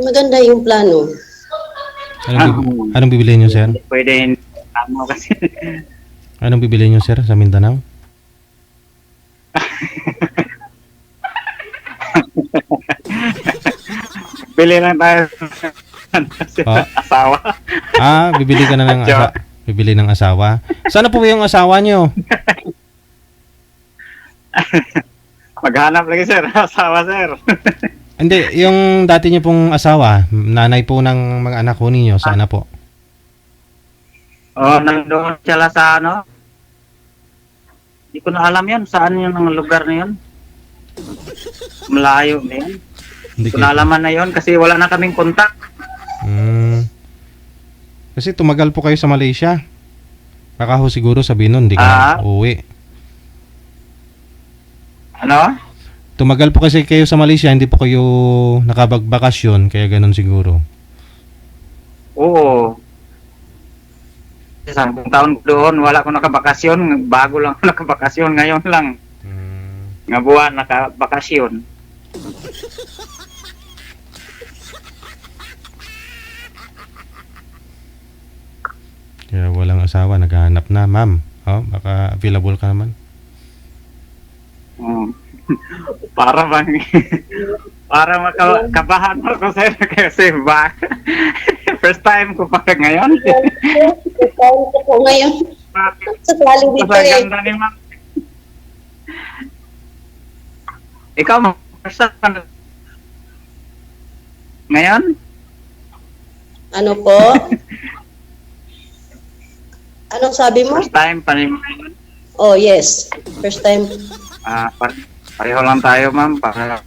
Maganda yung plano. Anong bibili nyo, sir? Pwede kasi. Anong bibili nyo, sir, sa Mindanao? Bili lang tayo asawa. Bibili ka na ng bibili ng asawa. Sana po yung asawa nyo? Maghanap lagi sir, asawa sir. Hindi, yung dati niyo pong asawa, nanay po ng mga anak ko ninyo, sana po. Oh, nandoon sila sa ano? Hindi ko na alam yan, saan yun ang lugar na yun. Malayo na yun. Hindi Hindi ko na alaman na yun kasi wala na kaming kontak. Kasi tumagal po kayo sa Malaysia. Baka ho siguro sabihin nun, hindi ka na uuwi. Ano? Tumagal po kasi kayo sa Malaysia, hindi po kayo nakabagbakasyon, kaya ganun siguro. Oo. 10 taon ko doon, wala ko nakabakasyon. Bago lang ako nakabakasyon, ngayon lang. Nga buwan nakabakasyon. Kaya walang asawa, naghahanap na, ma'am. Oh, baka available ka naman. Para bang para makabahan ako sir kasi first time ko pa ngayon. First time ko po ngayon. Sasali dito eh. Ganda ni ma'am. Ikaw mo, first time ngayon? Ano po? Anong sabi mo? First time pa rin. Oh, yes. First time. Pareho lang tayo ma'am, para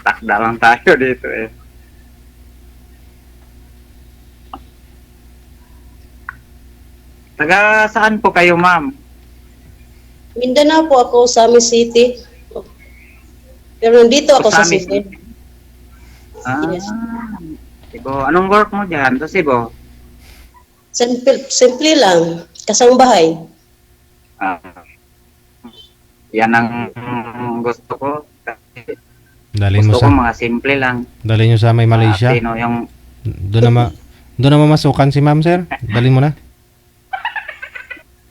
takda lang tayo dito eh. Taga saan po kayo ma'am? Mindanao po ako, Sami City. Pero nandito ako sa Sami Cebu. Yes. Cebu. Anong work mo dyan sa Cebu? Simple lang. Kasambahay. Yan ang gusto ko. Dalhin mo Gusto ko sa mga simple lang. dalhin nyo sa may Malaysia. Sino yung Doon na mamasukan si ma'am, sir. Dalhin mo na.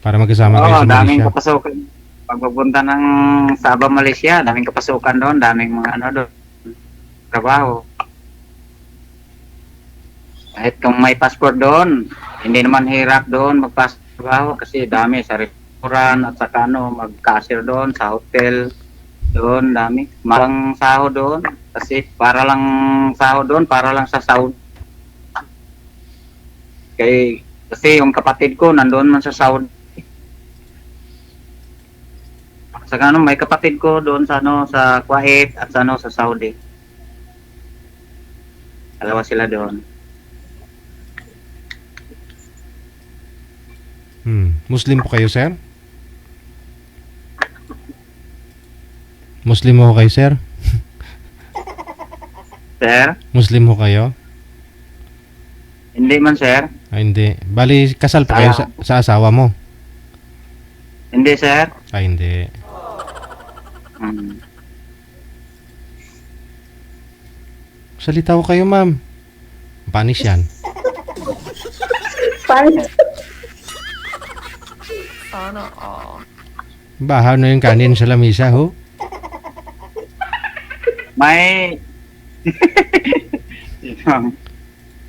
Para magkasama kayo sa daming Malaysia. kapasukan. Pag pupunta ng Sabah, Malaysia, daming kapasukan doon, daming mga ano doon, trabaho. Kahit kung may passport doon, hindi naman hirap doon magpatrabaho kasi dami sa restaurant at saka ano, mag-cashier doon sa hotel. Doon, dami. Malang sahod doon kasi para lang sahod doon, para lang sa sahod. Kasi yung kapatid ko nandoon man sa Saudi. Saka ano, may kapatid ko doon sa ano, sa Kuwait at sa ano, sa Saudi. Dalawa sila doon. Muslim po kayo, sir? Muslim ho kayo, sir? Sir? Muslim ho kayo? Hindi man, sir. Hindi. Bali, kasal po kayo sa asawa mo? Hindi, sir. Hindi. Salita ko kayo, ma'am. Panis yan. Sana all. Bahaw na yung kanin sa lamisa, ho? May...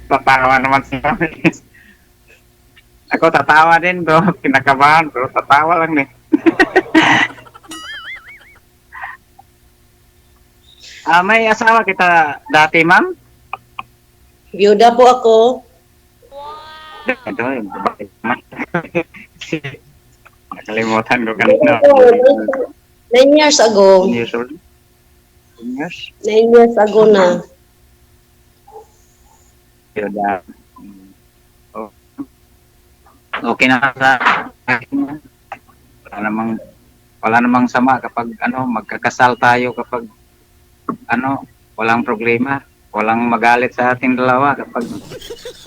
Tatawa naman siya. Ako tatawa din, bro. Kinakabahan, bro. Tatawa lang eh. May asawa kita dati, ma'am? Byuda po ako. Ito, yung babae naman. Nakalimutan ko kanina. 9 years ago. 10 years old? 10 years? 9 years ago na. Yun, okay na sa akin. Wala namang sama kapag ano, magkakasal tayo kapag ano, walang problema. Walang magalit sa ating dalawa kapag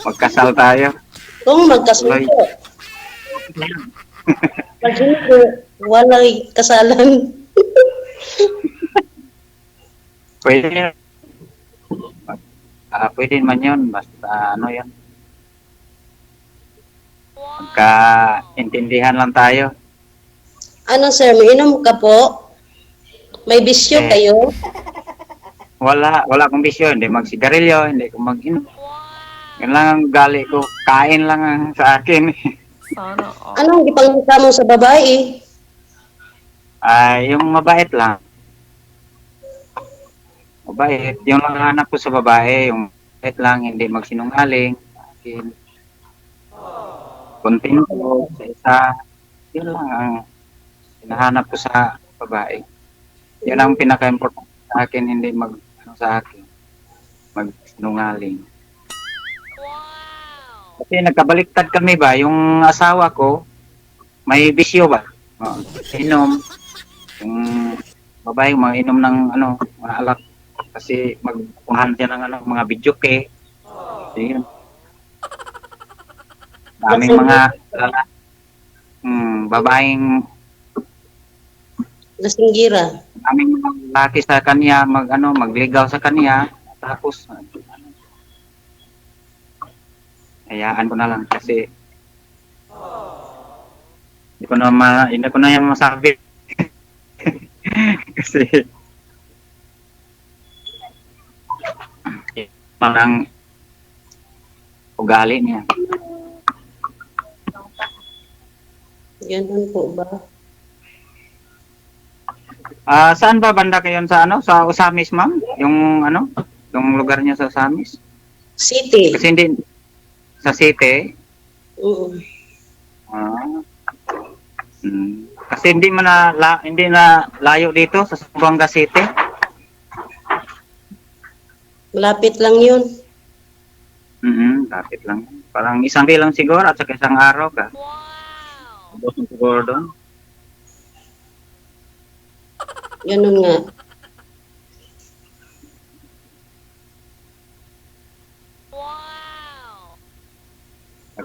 magkasal tayo. Kung magkasundo. Pag hindi, walang kasalan. Pwede. Pwede man yun. Basta ano yun. Magkaintindihan lang tayo. Ano sir, mainom ka po? May bisyo kayo? Wala akong bisyo. Hindi magsigarilyo, hindi ko mag-inom. Yan lang ang gali ko. Kain lang ang sa akin. Sana all. Anong ipangita mo sa babae? Yung mabait lang. Mabait. Yung lang hanap ko sa babae, yung mabait lang, hindi magsinungaling. Akin. Kontento sa isa. Yun lang ang hinahanap ko sa babae. Yun ang pinaka-importante sa akin, hindi sa akin, magsinungaling. Kasi nagkabaliktad kami ba, yung asawa ko, may bisyo ba? Inom. Yung babae, inom ng mga alak. Kasi magpuhan siya ng mga bidyuke. Yun. Daming mga babaeng Lasinggira. daming mga lalaki sa kanya magligaw sa kanya tapos hayaan ko na lang kasi hindi ko na yan masabi kasi parang ugali niya. Ganun po ba? Saan ba banda kayo sa Osamis, ma'am? Yung yung lugar niya sa Osamis? City. Kasi hindi sa city. Oo. Kasi hindi na layo dito sa Zamboanga City. Malapit lang yun. Lapit lang. Parang isang day lang siguro at saka isang araw ka. Wow. Siguro doon. Ganun nga.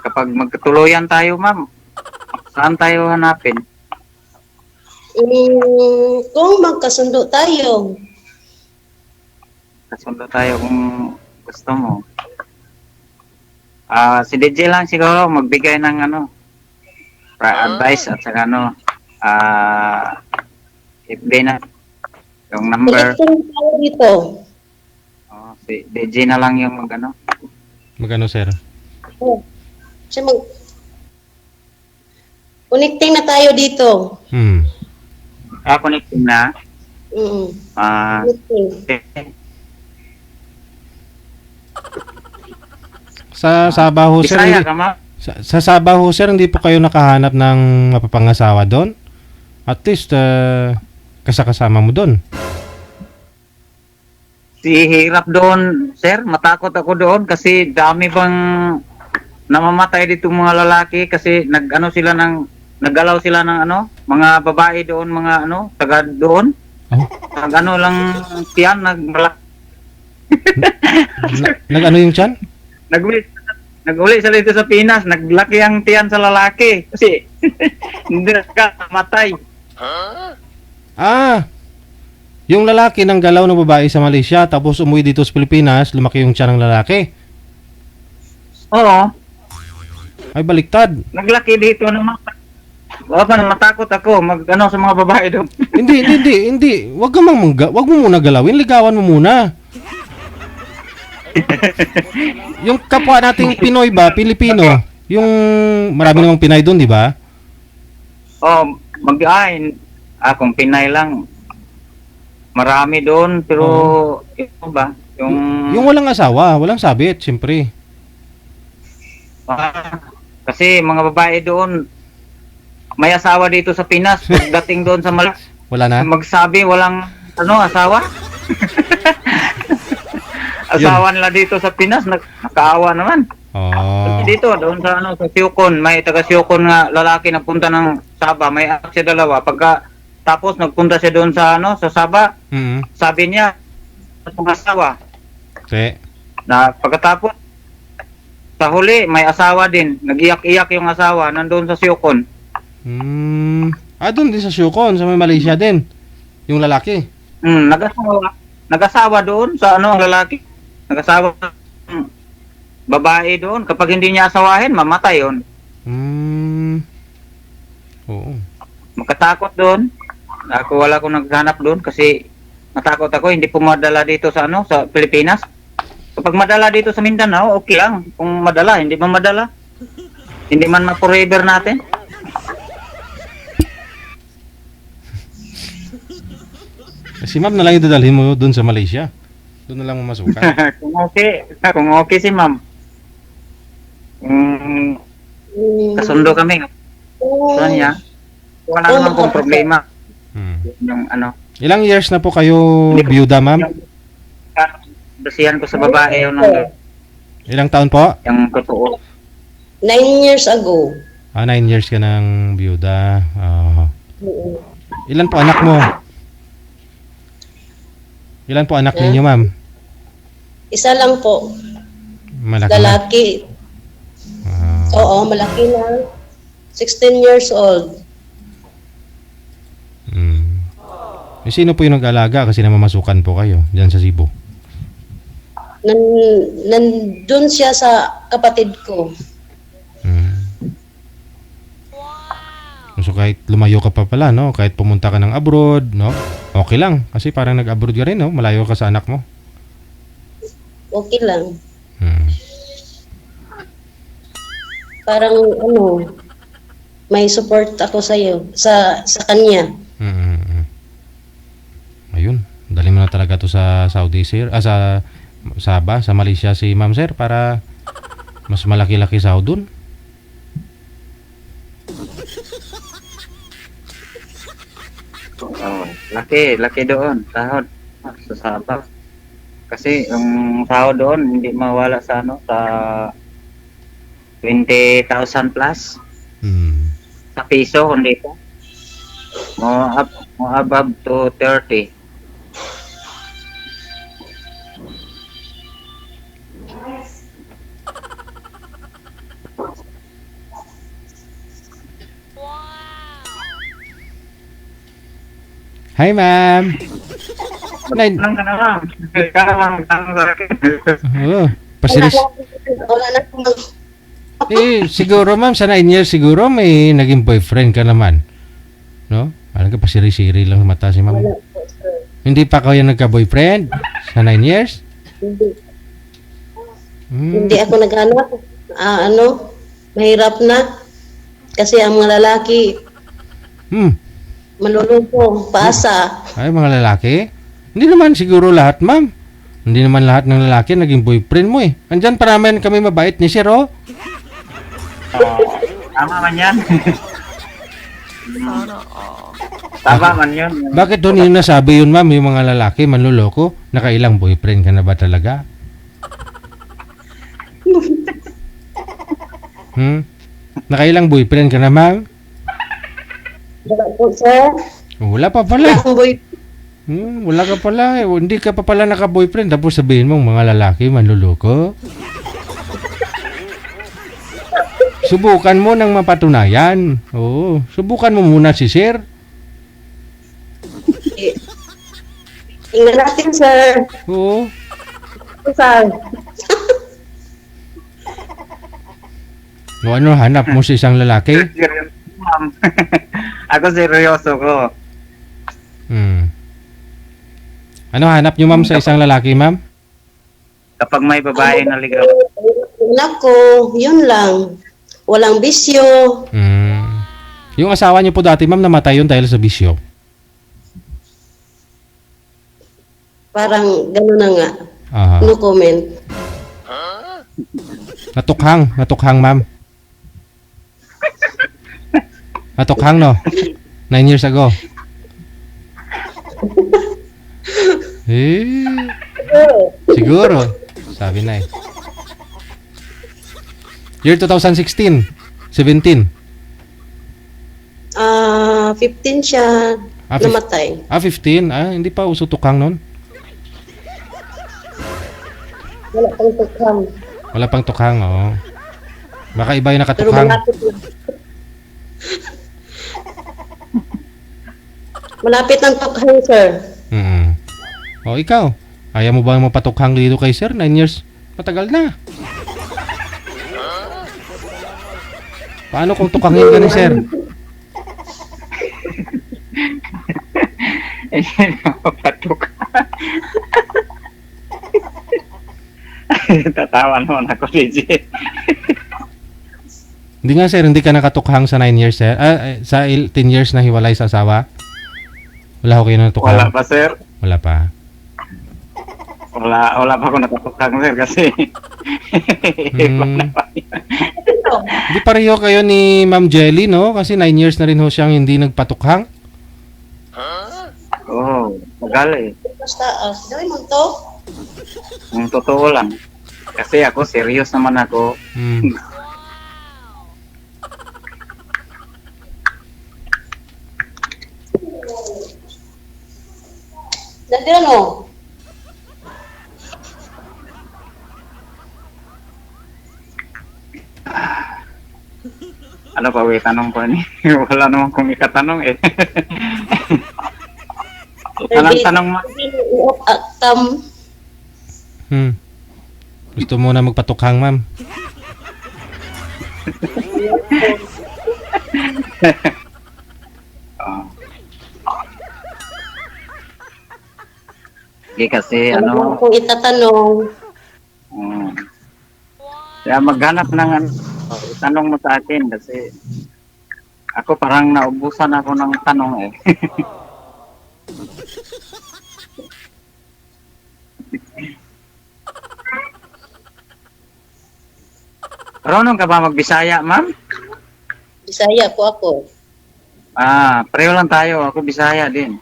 Kapag magkatuluyan tayo, ma'am, saan tayo hanapin? Kung magkasundo tayo. Kasundo tayo kung gusto mo. Si DJ lang siguro magbigay ng advice at saka ibigay na yung number. Connecting tayo dito. Si DJ na lang yung Magano, sir? Kasi connecting na tayo dito. Connecting na. Connecting. Sa Sabaho, sir, Bisaya ka, ma'am? sa Sabaho, sir, hindi po kayo nakahanap ng mapapangasawa doon? At least, kasama mo doon. Hirap doon, sir. Matakot ako doon kasi dami bang namamatay dito mga lalaki kasi naggalaw sila ng mga babae doon, mga taga doon. Oh? Lang tiyan, Nag-ano yung tiyan? Nag-uli sila dito sa Pinas, naglaki ang tiyan sa lalaki kasi hindi matay. Yung lalaki ng galaw ng babae sa Malaysia tapos umuwi dito sa Pilipinas, lumaki yung tiyan ng lalaki. Oo. Ay, baliktad. Naglaki dito naman. Matakot ako sa mga babae doon. Hindi. Wag mo muna galawin, ligawan mo muna. Yung kapwa nating Pinoy ba, Pilipino, yung marami namang Pinay doon, di ba? Kung Pinay lang, marami doon, pero ito ba? Yung walang asawa, walang sabit, siyempre. Kasi mga babae doon, may asawa dito sa Pinas, pagdating doon sa wala na? magsabi, walang asawa. Asawa nila dito sa Pinas, nakaawa naman. Dito, doon sa sa Siukon, may taga Siukon nga lalaki nagpunta ng Sabah, may anak siya dalawa. Tapos nagpunta siya doon sa sa Sabah. Sabi niya, asawa. Na pagkatapos sa huli may asawa din, nag-iyak-iyak yung asawa nandoon sa Siukon. Doon din sa Siukon, sa may Malaysia din. Yung lalaki. Nag-asawa doon sa ang lalaki. Nag-asawa babae doon. Kapag hindi niya asawahin, mamatay yun. Oo. Makatakot doon. Wala akong naghanap doon kasi natakot ako. Hindi pumadala dito sa sa Pilipinas. Kapag madala dito sa Mindanao, okay lang. Kung madala, hindi man madala. Hindi man ma-forever natin. Si ma'am na lang yung dadalhin mo doon sa Malaysia. Doon na lang mamasukan. Kung okay si ma'am. Kasundo kami. Sa niya. Wala naman pong problema. Yung ano. Ilang years na po kayo byuda, ma'am? Basihan ko sa babae yun. Ilang taon po? Yung totoo. 9 years ago. 9 years ka ng byuda. Ilan po anak mo? Ilan po anak ninyo, ma'am? Isa lang po. Malaki na. Lalaki. Oo, malaki na. 16 years old. Sino po yung nag-alaga kasi namamasukan po kayo dyan sa Cebu? Nandun siya sa kapatid ko. So kahit lumayo ka pa pala, no? Kahit pumunta ka ng abroad, no? Okay lang. Kasi parang nag-abroad ka rin, no? Malayo ka sa anak mo. Okay lang. Parang may support ako sa kanya. Ayun. Dali mo na talaga to sa Saudi, sir. Sa Sabah, sa Malaysia si ma'am, sir, para mas malaki-laki sahod dun. Laki doon, sahod sa Sabah. Kasi yung sahod doon hindi mawala sa sa 20,000 plus. Sa piso kundi po. Mo above to 30. Hi, ma'am. Lang ka na lang. Pasiris. Wala na akong Siguro, ma'am, sa 9 years siguro may naging boyfriend ka naman. No? Parang ka pasiri-siri lang sa mata si ma'am. wala po, sir. Hindi pa kayo nagka-boyfriend sa 9 years? Hindi. Hindi ako naghanap. Mahirap na. Kasi ang mga lalaki, malulungkong, paasa. Ay, mga lalaki? Hindi naman siguro lahat, ma'am. Hindi naman lahat ng lalaki naging boyfriend mo eh. Andyan para naman kami mabait ni sir, oh. Tama man yan. Sana Tama man yun. Bakit doon yung nasabi yun, ma'am, yung mga lalaki manluloko? Nakailang boyfriend ka na ba talaga? Nakailang boyfriend ka na, ma'am? Wala po, sir. Wala pa Wala pala. akong boy. Wala ka pala. Hindi ka pa pala naka-boyfriend. Tapos sabihin mo, mga lalaki manluloko. Subukan mo nang mapatunayan. Oo. Subukan mo muna si sir. Tingnan natin, sir. Oo. Sir. Ano, hanap mo si isang lalaki? Ma'am. Ako seryoso ko. Ano hanap nyo, ma'am, sa isang lalaki, ma'am? Kapag may babae na ligaw. Nako, yun lang. Walang bisyo. Yung asawa niyo po dati, ma'am, namatay yun dahil sa bisyo. Parang gano'n na nga. Aha. No comment. Natukhang, ma'am. Natukhang, no? 9 years ago. Siguro. Sabi na eh. Year 2016. 17. 15 siya namatay. 15? Hindi pa uso tukhang nun? Wala pang tukhang. Wala pang tukhang, oo. Baka iba yung Pero nakatukhang. malapit na. Malapit ang tukhang, sir. O ikaw, ayaw mo ba mapatukhang dito kay sir? 9 years? Matagal na. Paano kung tukhangin ka ni sir? Patuk. Tatawa naman ako, legit. Hindi nga sir, hindi ka nakatukhang sa 9 years sir. Sa 10 years na hiwalay sa asawa? Wala ko kayo natukhang? Wala pa, sir. Wala pa. Wala pa ako natutukang sir kasi Ito. Hindi pareho kayo ni Ma'am Jelly, no? Kasi 9 years na rin ho siyang hindi nagpatukhang. Magal eh. Basta, gawin mo to. Yung totoo lang. Kasi ako, serious naman ako. Hmm. Nandiyan o. Ano pa, wait, tanong ko ni? Wala naman kong ikatanong eh. Anong tanong mo? Gusto mo na magpatukhang, ma'am? Hindi kasi, Ano kung itatanong? Kaya maghanap ng tanong mo sa akin kasi ako parang naubusan ako ng tanong eh. Marunong ka ba magbisaya, ma'am? Bisaya po ako. Pareho lang tayo. Ako Bisaya din.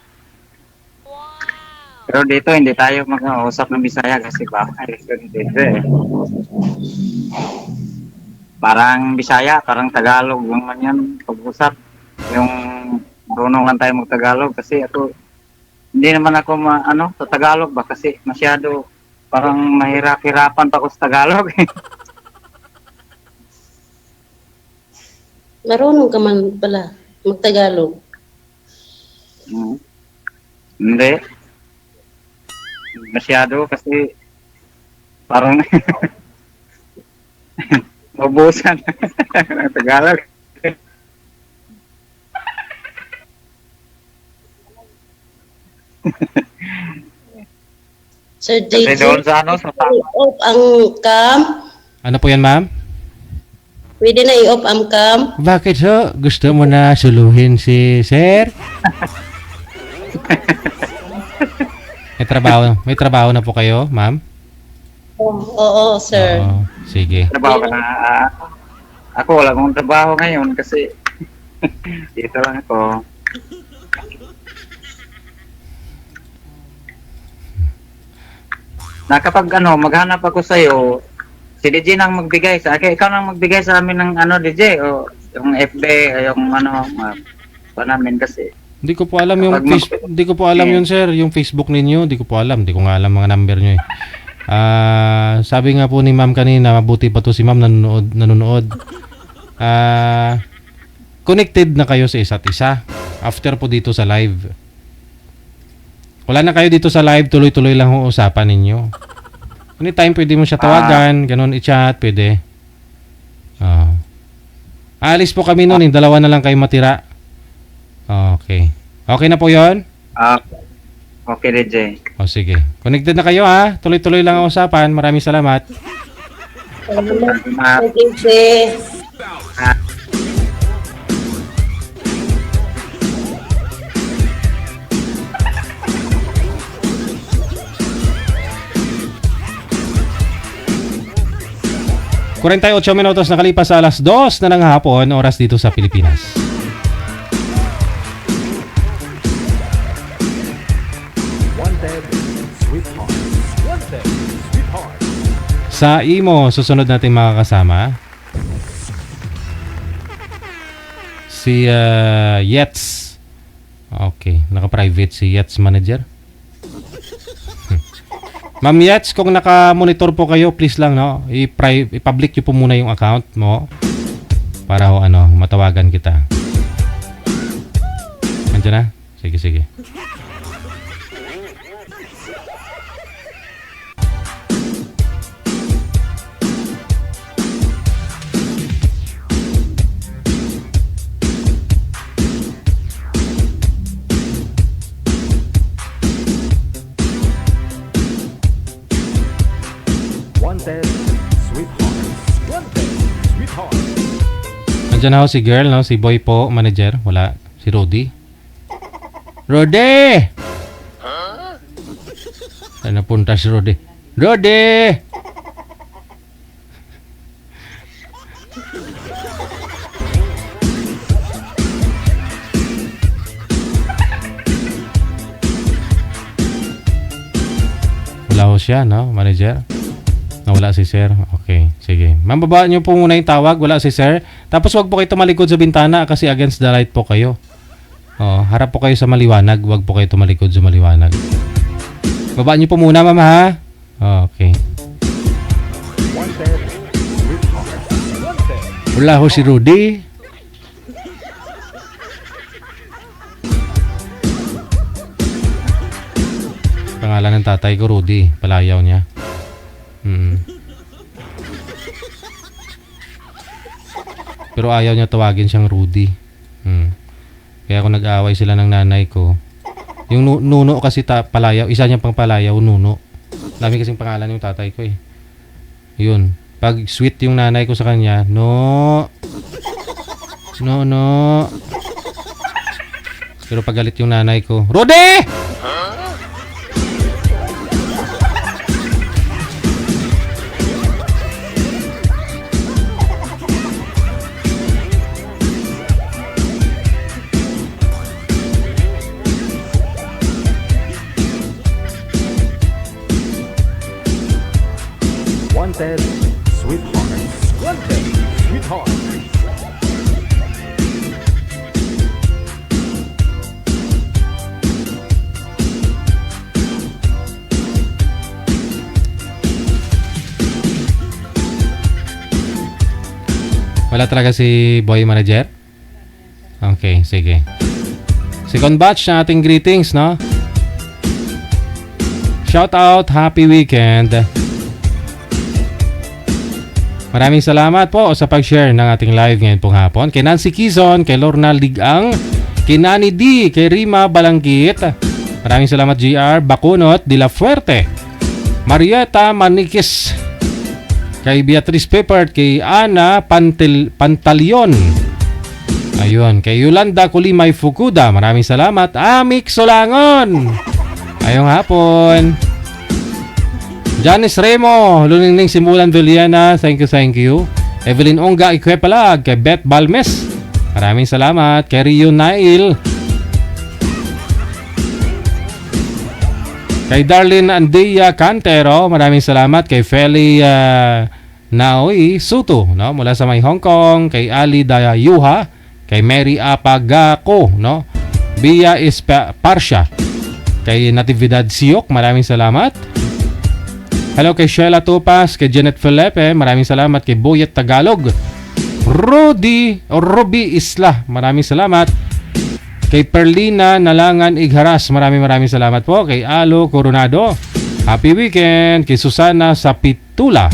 Pero dito hindi tayo mag-uusap ng Bisaya kasi bakit dito eh. Parang Bisaya, parang Tagalog yung man yan pag-usap. Yung marunong lang tayo mag-Tagalog kasi ako hindi naman ako sa Tagalog ba kasi masyado parang mahirap-hirapan pa ako sa Tagalog. Marunong ka man pala mag-Tagalog. Hindi. Masyado kasi parang mabusan ng Tagalog. Sir Kasi JJ, doon sa sa i-off ang cam. Ano po yan, ma'am? Pwede na i-off ang cam. Bakit ho? Gusto mo na suluhin si Sir? May trabaho na po kayo, ma'am? Oo, sir. Oo, sige. trabaho ka na. Ako wala akong trabaho ngayon kasi dito lang ako. Nakapag maghanap ako sa iyo, si DJ nang magbigay sa akin. Ikaw nang magbigay sa amin ng DJ o yung FB o yung pa namin kasi. Hindi ko po alam yung hindi ko po alam yun, sir, yung Facebook ninyo, hindi ko po alam, hindi ko nga alam mga number niyo eh. Sabi nga po ni ma'am kanina, mabuti pa to si ma'am nanonood. Connected na kayo sa isa't isa after po dito sa live. Wala na kayo dito sa live, tuloy-tuloy lang ang usapan ninyo. Anytime pwede mo siya tawagan, ganun i-chat, pwede. Alis po kami noon, dalawa na lang kayo matira. Okay. Okay na po 'yon? Okay, DJ. Sige. Connected na kayo ha. Tuloy-tuloy lang ang usapan. Maraming salamat. Sir JJ. Kurenta 8 minutos nakalipas sa alas 2 na ng hapon, oras dito sa Pilipinas. Sa imo, susunod natin makakasama si Yets. Okay, naka-private si Yets manager. Ma'am Yets, kung naka-monitor po kayo, please lang i-public niyo po muna yung account mo para matawagan kita. Nandiyan na? Sige. Nandiyan na si girl, si boy po, manager. Wala. Si Rudy. Rudy! Saan napunta si Rudy? Rudy! Wala ho siya, no? Manager? Wala si sir. Okay, sige. Mababa niyo po muna yung tawag. Wala si sir. Tapos wag po kayo tumalikod sa bintana kasi against the light po kayo. Harap po kayo sa maliwanag. Wag po kayo tumalikod sa maliwanag. Baba niyo po muna, mama, ha? Okay. Wala ho si Rudy. Pangalan ng tatay ko, Rudy. Palayaw niya. Pero ayaw niya tawagin siyang Rudy. Kaya kung nag-aaway sila ng nanay ko, yung Nuno kasi palayaw, isa niyang pang palayaw, Nuno. Dami kasing pangalan yung tatay ko eh. Yun. Pag sweet yung nanay ko sa kanya, no. Pero pag galit yung nanay ko, Rudy! Wanted, sweetheart. Wanted, sweetheart. Wala talaga si boy manager? Okay, sige. Second batch na ating greetings, no? Shout out, happy weekend. Maraming salamat po sa pag-share ng ating live ngayon pong hapon. Kay Nancy Quizon, kay Lorna Ligang, kay Nani D, kay Rima Balangkit. Maraming salamat GR, Bacunot, De La Fuerte, Marieta Manikis, kay Beatrice Pepert, kay Ana Pantalion. Ayun, kay Yolanda Kulimay Fukuda. Maraming salamat. Amik Solangon. Ayong hapon. Janice Remo, Luningning Simulan Villena, thank you. Evelyn Ongga Ikwepalag, kay Beth Balmes, maraming salamat. Kay Rio Nail, kay Darlene Andia Cantero, maraming salamat. Kay Feli Naoi Suto, no? Mula sa may Hong Kong. Kay Ali Dayuha, kay Mary Apagako, no? Bia Parsha, kay Natividad Siok, maraming salamat. Hello kay Sheila Tupas, kay Janet Felipe, maraming salamat. Kay Boyet Tagalog, Ruby Isla, maraming salamat. Kay Perlina Nalangan Igharas, maraming salamat po. Kay Alo Coronado, happy weekend. Kay Susana Sapitula,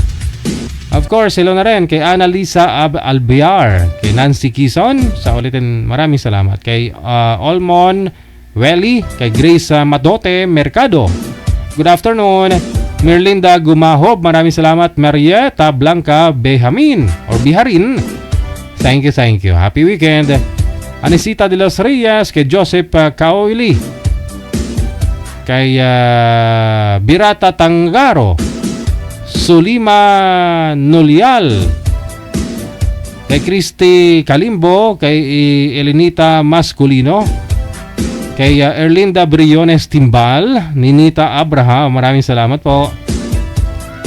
of course, hello na rin. Kay Annalisa Albiar, kay Nancy Quizon, sa ulitin, maraming salamat. Kay Olmon Welly, kay Grace Madote Mercado, good afternoon. Merlinda Gumahob, maraming salamat. Marieta Blanca Behamin or Biharin, thank you. Happy weekend. Anisita de los Reyes, kay Joseph Kaoili, kay Birata Tangaro, Sulima Nulial, kay Christy Kalimbo, kay Elenita Masculino, kay Erlinda Briones Timbal, Ninita Abraham, maraming salamat po.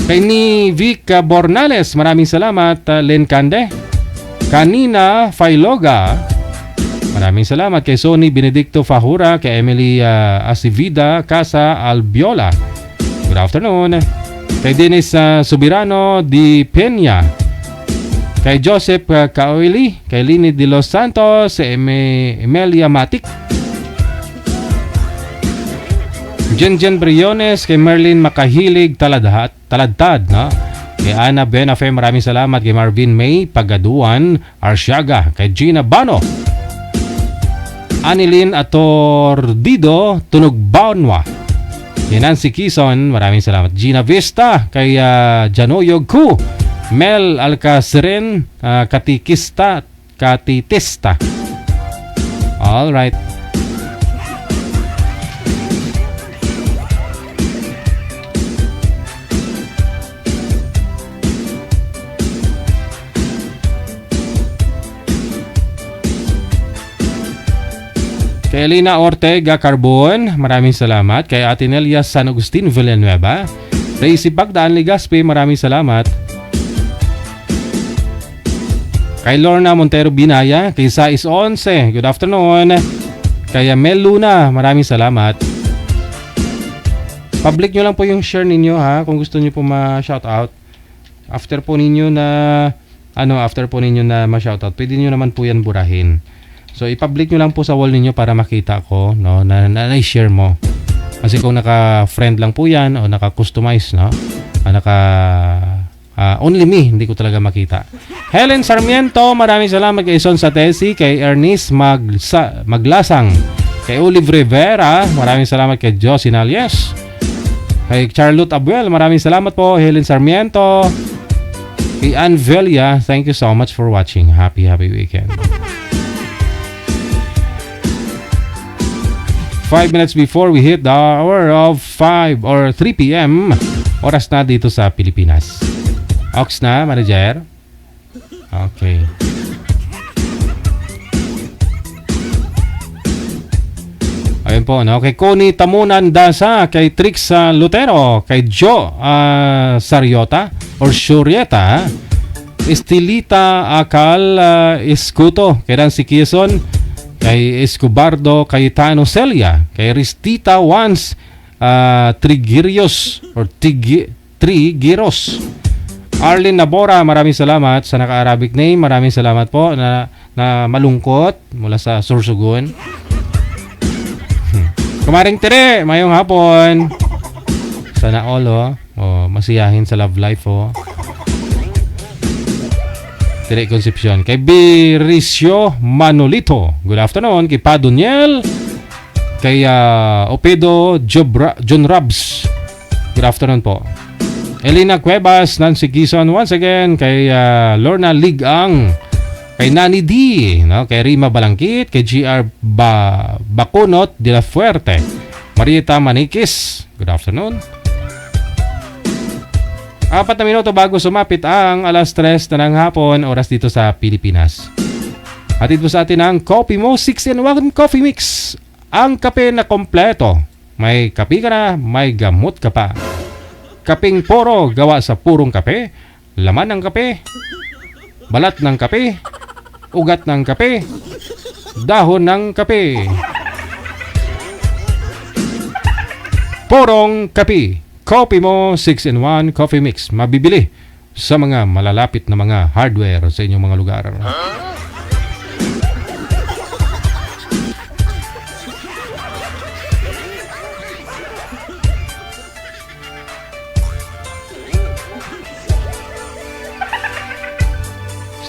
Kay ni Vic Bornales, maraming salamat. Len Cande, Kanina Failoga, maraming salamat. Kay Sony Benedicto Fahura, kay Emily Asivida Casa Albiola, good afternoon. Kay Dennis Subirano Di Peña, kay Joseph Kaoili, kay Lini de los Santos, Emelia Matic, Jenjen Briones, kay Merlin Makahilig Taladtad, no? Kay Ana Benafe, maraming salamat. Kay Marvin May Pagaduan Arsiaga, kay Gina Bano, Anilin Atordido Tunog Banwa, kay Nancy Quizon, maraming salamat. Gina Vista, kay Janoyog Ku, Mel Alcaceren, Katitista. All right. Kay Elena Ortega Carbon, maraming salamat. Kay Ate Nelia San Agustin Villanueva. Racy Bagdaan Ligaspi, maraming salamat. Kay Lorna Montero Binaya, kay Sais 11, good afternoon. Kay Mel Luna, maraming salamat. Public nyo lang po yung share ninyo ha, kung gusto nyo po ma-shoutout. After po ninyo na ma-shoutout, pwede nyo naman po yan burahin. So, i-public nyo lang po sa wall ninyo para makita ko, no, na i-share mo. Kasi kung naka-friend lang po yan o naka-customize, no, only me, hindi ko talaga makita. Helen Sarmiento, maraming salamat kay Son Satesi, kay Ernest Maglasang, kay Olive Rivera, maraming salamat kay Josie Nalies, kay Charlotte Abuel, maraming salamat po. Helen Sarmiento, kay Ann Velia, thank you so much for watching. Happy weekend. 5 minutes before we hit the hour of 5 or 3 p.m. Oras na dito sa Pilipinas. Ox na, manager? Okay. Ayun po, no? Kay Connie Tamunan Dasa, kay Trix Lutero, kay Joe Sariota or Shurieta, Estilita Akal Escuto, kay Nancy Quezon, kay Escobardo Cayetano Celia, kay Ristita Wans Trigirios or Trigiros, Arlene Nabora, maraming salamat sa naka-Arabic name, maraming salamat po na malungkot mula sa Sursugun. Kumaring Tere, mayong hapon. Sana all masiyahin sa love life Tere Concepcion. Kay Biricio Manolito, good afternoon. Kay Padoniel, kay Opedo John Rabs, good afternoon po. Elena Cuevas, Nancy Gison once again, kay Lorna Ligang, kay Nani D, no? Kay Rima Balangkit, kay GR Baconot de la Fuerte, Marieta Manikis, good afternoon. 4 na minuto bago sumapit ang alas 3 na ng hapon, oras dito sa Pilipinas. Hatid po sa atin ang Coffee Mo 6-in-1 Coffee Mix. Ang kape na kompleto. May kape ka na, may gamot ka pa. Kapeng poro gawa sa purong kape, laman ng kape, balat ng kape, ugat ng kape, dahon ng kape. Porong kape. Coffee Mo 6-in-1 Coffee Mix. Mabibili sa mga malalapit na mga hardware sa inyong mga lugar.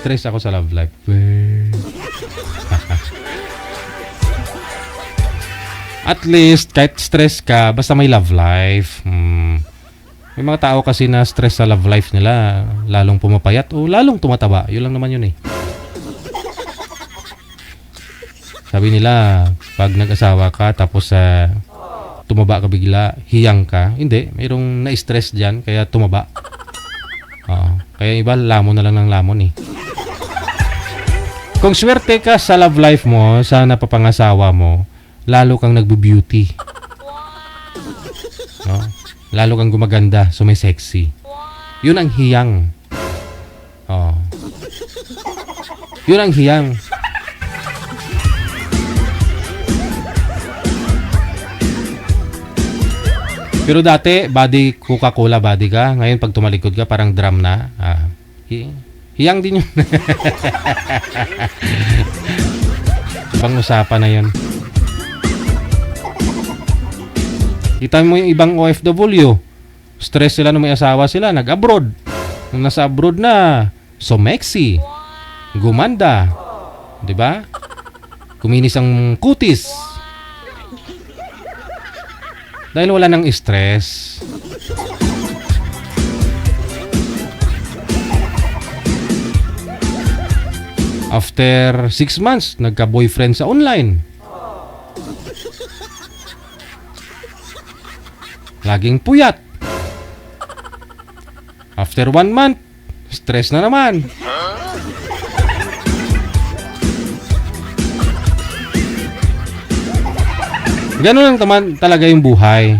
Stress ako sa love life. At least, kahit stress ka, basta may love life. May mga tao kasi na stress sa love life nila, lalong pumapayat o lalong tumataba. Yun lang naman yun Sabi nila, pag nag-asawa ka, tapos tumaba ka bigla, hiyang ka. Hindi, mayroong na-stress dyan, kaya tumaba. Kaya iba, lamon na lang ng lamon Kung swerte ka sa love life mo, sa napapangasawa mo, lalo kang nagbe-beauty. No? Lalo kang gumaganda, so may sexy. Yun ang hiyang. Yun ang hiyang. Pero dati, body Coca-Cola body ka. Ngayon, pag tumalikod ka, parang drum na. Hiyang din yun. Ibang usapan na yun. Kita mo yung ibang OFW. Stress sila nung may asawa sila. Nag-abroad. Nung nasa abroad na, so mexy. Gumanda. Diba? Kuminis ang kutis. Dahil wala nang stress. After 6 months, nagka-boyfriend sa online. Laging puyat. After 1 month, stress na naman. Ganun lang naman talaga yung buhay.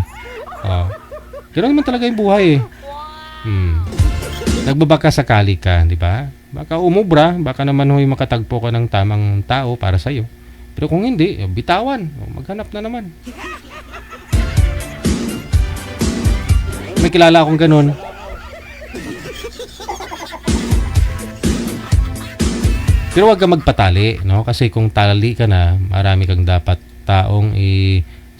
Ganun naman talaga yung buhay eh. Nagbabaka sakali ka, di ba? Baka umubra, baka naman ho'y makatagpo ka ng tamang tao para sa'yo. Pero kung hindi, bitawan. Maghanap na naman. May kilala akong ganun. Pero wag ka magpatali, no? Kasi kung tali ka na, marami kang dapat taong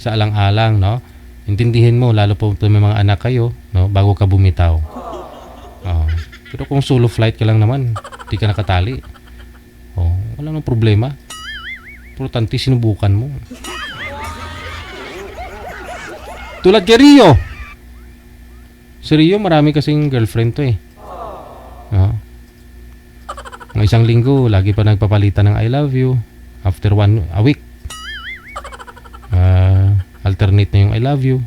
sa alang-alang, no? Intindihin mo, lalo po may mga anak kayo, no? Bago ka bumitaw. Pero kung solo flight ka lang naman, di ka nakatali. Wala nang problema. Importante sinubukan mo. Tulad kay Rio. Si Rio, marami kasing girlfriend to eh. Ng isang linggo, lagi pa nagpapalitan ng I love you. After a week, alternate na yung I love you.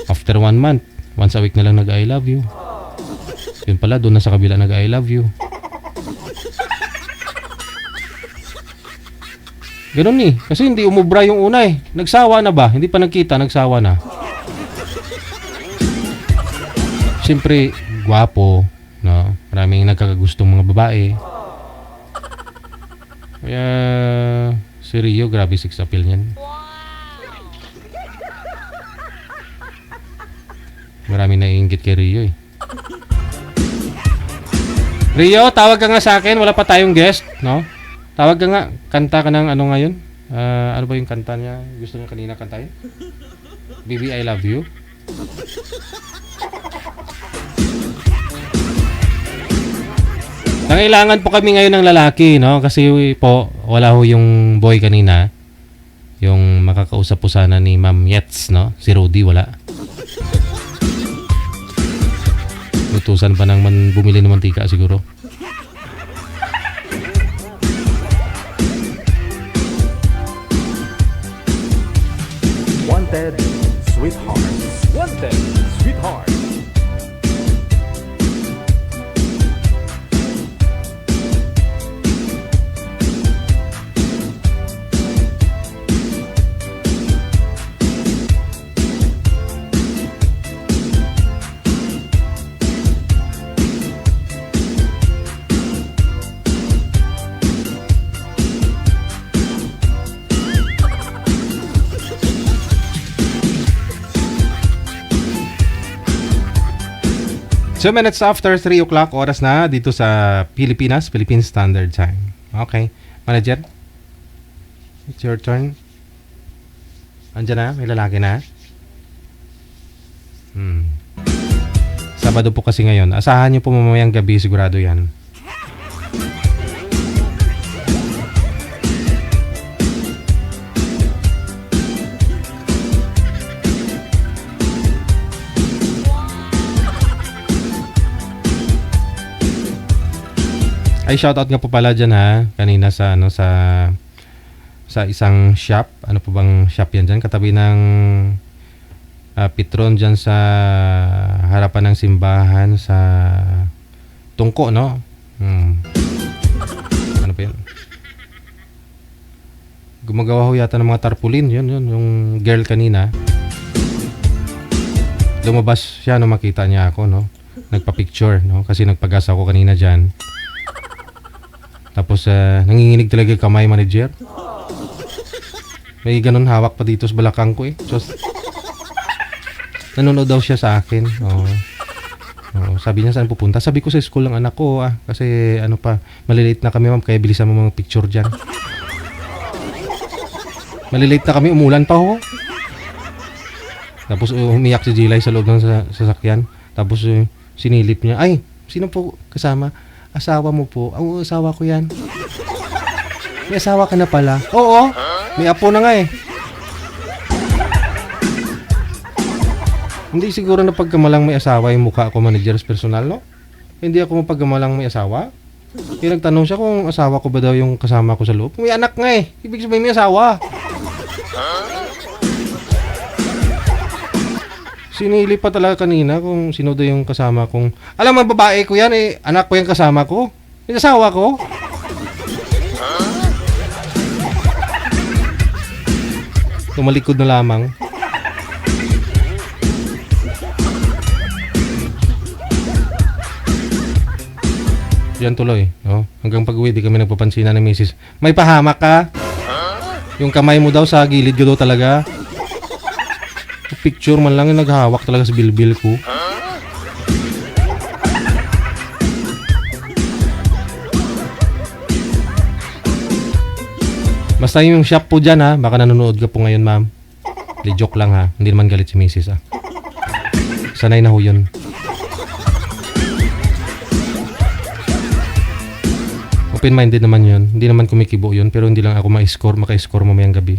After 1 month, once a week na lang nag I love you. Yun pala, doon na sa kabila nag I love you. Ganun eh. Kasi hindi umubra yung una eh. Nagsawa na ba? Hindi pa nagkita, nagsawa na. Siyempre, gwapo. No? Maraming nagkakagustong mga babae. Kaya, si Rio, grabe sex appeal niyan. Maraming naiinggit kay Rio eh. Rio, tawag ka nga sa akin. Wala pa tayong guest, no? Tawag ka nga. Kanta ka ng ano ngayon? Ano ba yung kanta niya? Gusto niya kanina kantahin? Baby, I love you. Nangailangan po kami ngayon ng lalaki, no? Kasi po, wala ho yung boy kanina. Yung makakausap po sana ni Ma'am Yets, no? Si Rudy, wala. Utusan pa nang bumili ng mantika siguro. Wanted Sweetheart. Wanted Sweetheart. So minutes after 3 o'clock, oras na dito sa Pilipinas, Philippine Standard Time. Okay. Manager? It's your turn. Andiyan na? May lalaki na? Sabado po kasi ngayon. Asahan nyo po mamayang gabi, sigurado yan. Ay, shoutout nga po pala dyan ha. Kanina sa isang shop. Ano po bang shop yan dyan? Katabi ng Petron dyan sa harapan ng simbahan sa Tungko, no? Ano pa yun? Gumagawa ho yata ng mga tarpaulin. Yun, yung girl kanina. Lumabas siya, no? Makita niya ako, no? Nagpa-picture, no? Kasi nagpag-asa ako kanina dyan. Tapos, nanginginig talaga yung kamay, manager. May ganun hawak pa dito sa balakang ko eh. So, nanonood daw siya sa akin. Sabi niya saan pupunta. Sabi ko sa school ng anak ko kasi ano pa, malilate na kami ma'am, kaya bilisan mo mga picture dyan. Malilate na kami, umulan pa ho. Tapos umiyak si Jilay sa loob ng sasakyan. Tapos sinilip niya, ay, sino po kasama? Asawa mo po. Ang asawa ko yan. May asawa ka na pala. Oo, may apo na nga eh. Hindi siguro na pagkamalang may asawa yung mukha ko, manager's personal, no? Hindi ako mapagkamalang may asawa. Yung nagtanong siya kung asawa ko ba daw yung kasama ko sa loob. May anak nga eh. Ibig sabihin may asawa. Sinili pa talaga kanina kung sino daw yung kasama kong... Alam mo, babae ko yan eh. Anak ko yung kasama ko. Yung asawa ko. Tumalikod na lamang. Yan tuloy, no? Hanggang pag-uwi, di kami nagpapansinan ng misis. May pahamak ka? Yung kamay mo daw sa gilid ko daw talaga. Picture man lang yung naghahawak talaga sa bilbil ko. Basta yung shop po dyan ha, baka nanonood ka po ngayon ma'am. Di joke lang ha, hindi naman galit si misis ha. Sanay na ho yun. Open-minded naman yun. Hindi naman kumikibo yun. Pero hindi lang ako maka-score mamayang gabi.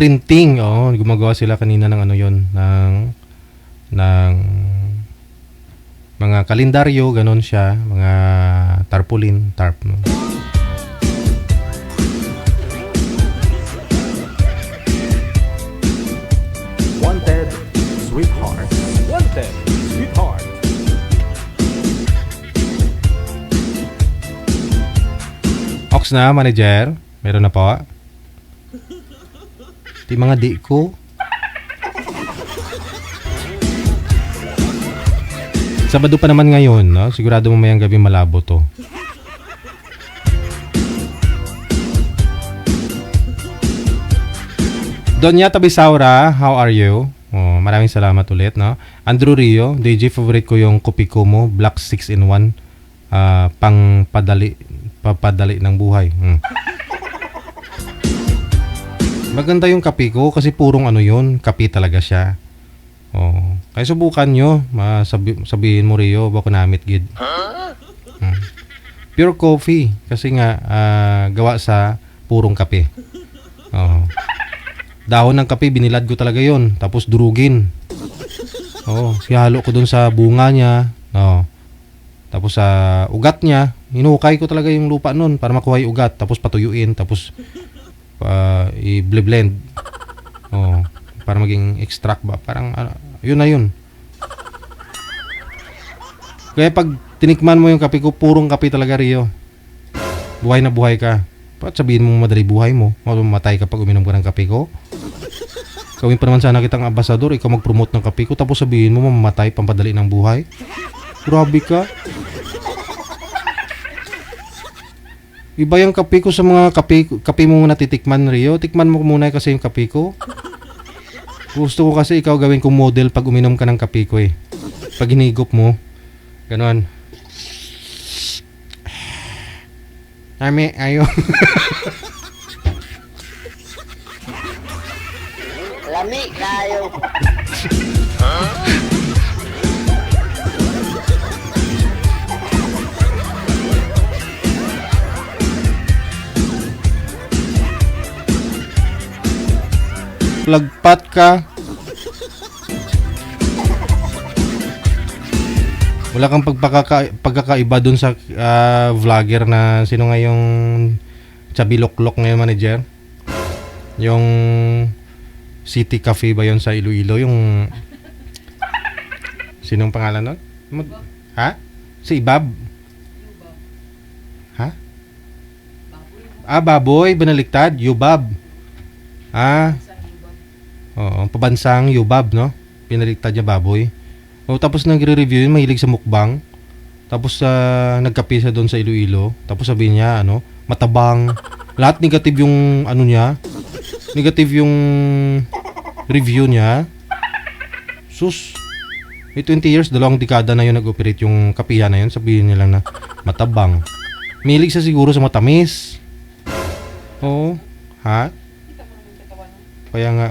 Printing. Gumagawa sila kanina ng ano yun. ng mga kalendaryo, ganon siya, mga tarpaulin, tarp. No? Wanted, sweetheart. Wanted, sweetheart. Ox na, manager. Meron na po. Di mga di ko. Sabado pa naman ngayon, no? Sigurado mamayang gabi malabo to. Donya Tabisaura, how are you? Maraming salamat ulit, no? Andrew Rio, DJ favorite ko yung kopi ko mo, Black 6-in-1, pang papadali ng buhay. Maganda yung kape ko kasi purong ano yun, kape talaga siya. Kaya subukan nyo. Sabihin mo Rio, baka namit gid. Pure coffee. Kasi nga, gawa sa purong kape. Dahon ng kape, binilad ko talaga yon. Tapos durugin. Sihalo ko dun sa bunga niya. Tapos sa ugat niya, hinukay ko talaga yung lupa nun para makuha yung ugat. Tapos patuyuin. Tapos i-blend. Para maging extract ba. Parang yun na yun. Kaya pag tinikman mo yung kape ko, purong kape talaga Rio. Buhay na buhay ka. Ba't sabihin mo madali buhay mo? Mamatay ka pag uminom ka ng kape ko? Gawin pa naman sana kitang ambasador, ikaw mag-promote ng kape ko, tapos sabihin mo mamamatay pampadali ng buhay? Grabe ka. Iba yung kape ko sa mga kape mo natitikman Rio. Tikman mo muna kasi yung kape ko. Gusto ko kasi ikaw gawin kong model pag uminom ka ng kape ko eh. Pag hinigop mo, ganon. Nami, ayo. Lami kayo. Lagpat ka. Wala kang pagkakaiba dun sa vlogger na sino nga yung Chabiloklok ngayon manager? Yung City Cafe ba yun sa Iloilo? Yung sinong pangalan nun? Ha? Si Ibab? Ha? Baboy, banaliktad, Yubab. Pabansang Yubab, no? Pinaliktad niya baboy. Tapos nagre-review yun, mahilig sa mukbang. Tapos nagkape siya doon sa Iloilo. Tapos sabi niya, matabang. Lahat negative yung niya. Negative yung review niya. Sus. 20 years, 2 dekada na yun nag-operate yung kapihan na yun. Sabihin niya lang na matabang. Mahilig siya siguro sa matamis. Ha? Kaya nga,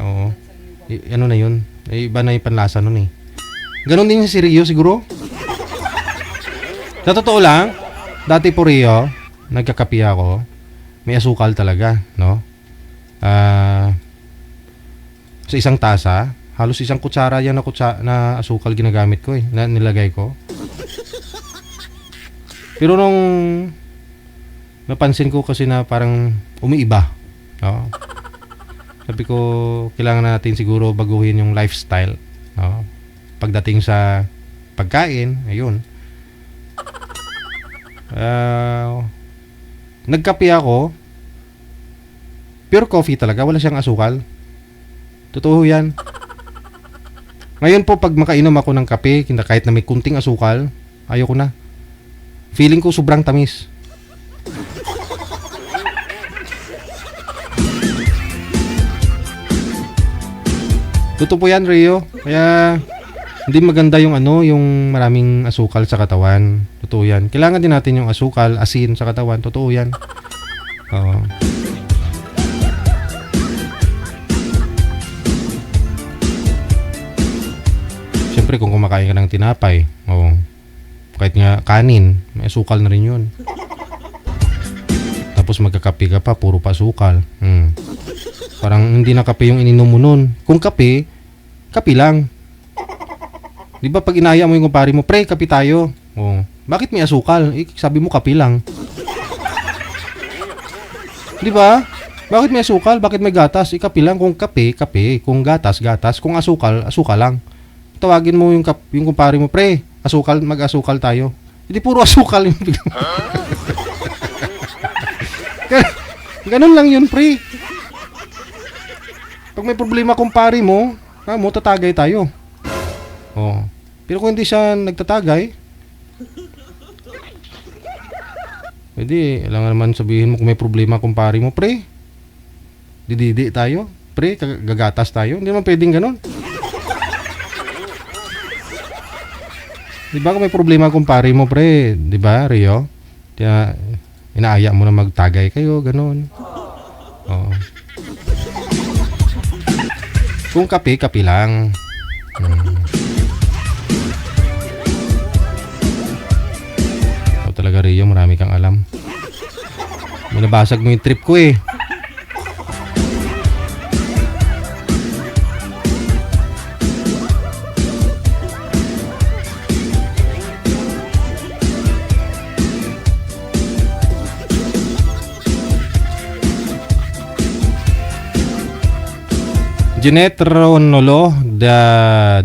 ano na yun? Iba na yung panlasa nun eh. Ganon din si Rio siguro. Sa totoo lang, dati po Rio, nagkakapi ako. May asukal talaga, no? Sa isang tasa, halos isang kutsara yan na asukal ginagamit ko eh, na nilagay ko. Pero nung napansin ko kasi na parang umiiba. No? Sabi ko, kailangan natin siguro baguhin yung lifestyle. No? Pagdating sa pagkain, ayun. Nagkape ako. Pure coffee talaga, wala siyang asukal. Totoo yan. Ngayon po, pag makainom ako ng kape, kahit na may kunting asukal, ayoko na. Feeling ko sobrang tamis. Totoo po yan, Rio. Kaya hindi maganda yung yung maraming asukal sa katawan. Totoo yan. Kailangan din natin yung asukal, asin sa katawan. Totoo yan. Oo. Siyempre, kung kumakain ka ng tinapay, kahit nga kanin, may asukal na rin yun. Tapos magkakape ka pa, puro pa asukal. Parang hindi na kape yung ininom mo nun. Kung kape, kape lang. Di ba pag inaya mo yung kumpare mo, pre, kape tayo. Bakit may asukal? Sabi mo kape lang. Di ba? Bakit may asukal? Bakit may gatas? Kape lang. Kung kape, kape. Kung gatas, gatas. Kung asukal, asukal lang. Tawagin mo yung kumpare mo, pre, asukal, mag-asukal tayo. Hindi puro asukal yung Ganun lang yun, pre. Pag may problema kumpare mo, tatagay tayo. Pero kung hindi siya nagtatagay, pwede, alam naman sabihin mo kung may problema kumpare mo, pre. Dididi tayo, pre, gagatas tayo. Hindi naman pwedeng ganun. Diba kung may problema kumpare mo, pre, diba, Rio? Kaya, inaaya mo na magtagay kayo, ganun. Kung kape, kape lang. Talaga, Rio, marami kang alam. Minabasag mo yung trip ko eh. Jeanette Ronolo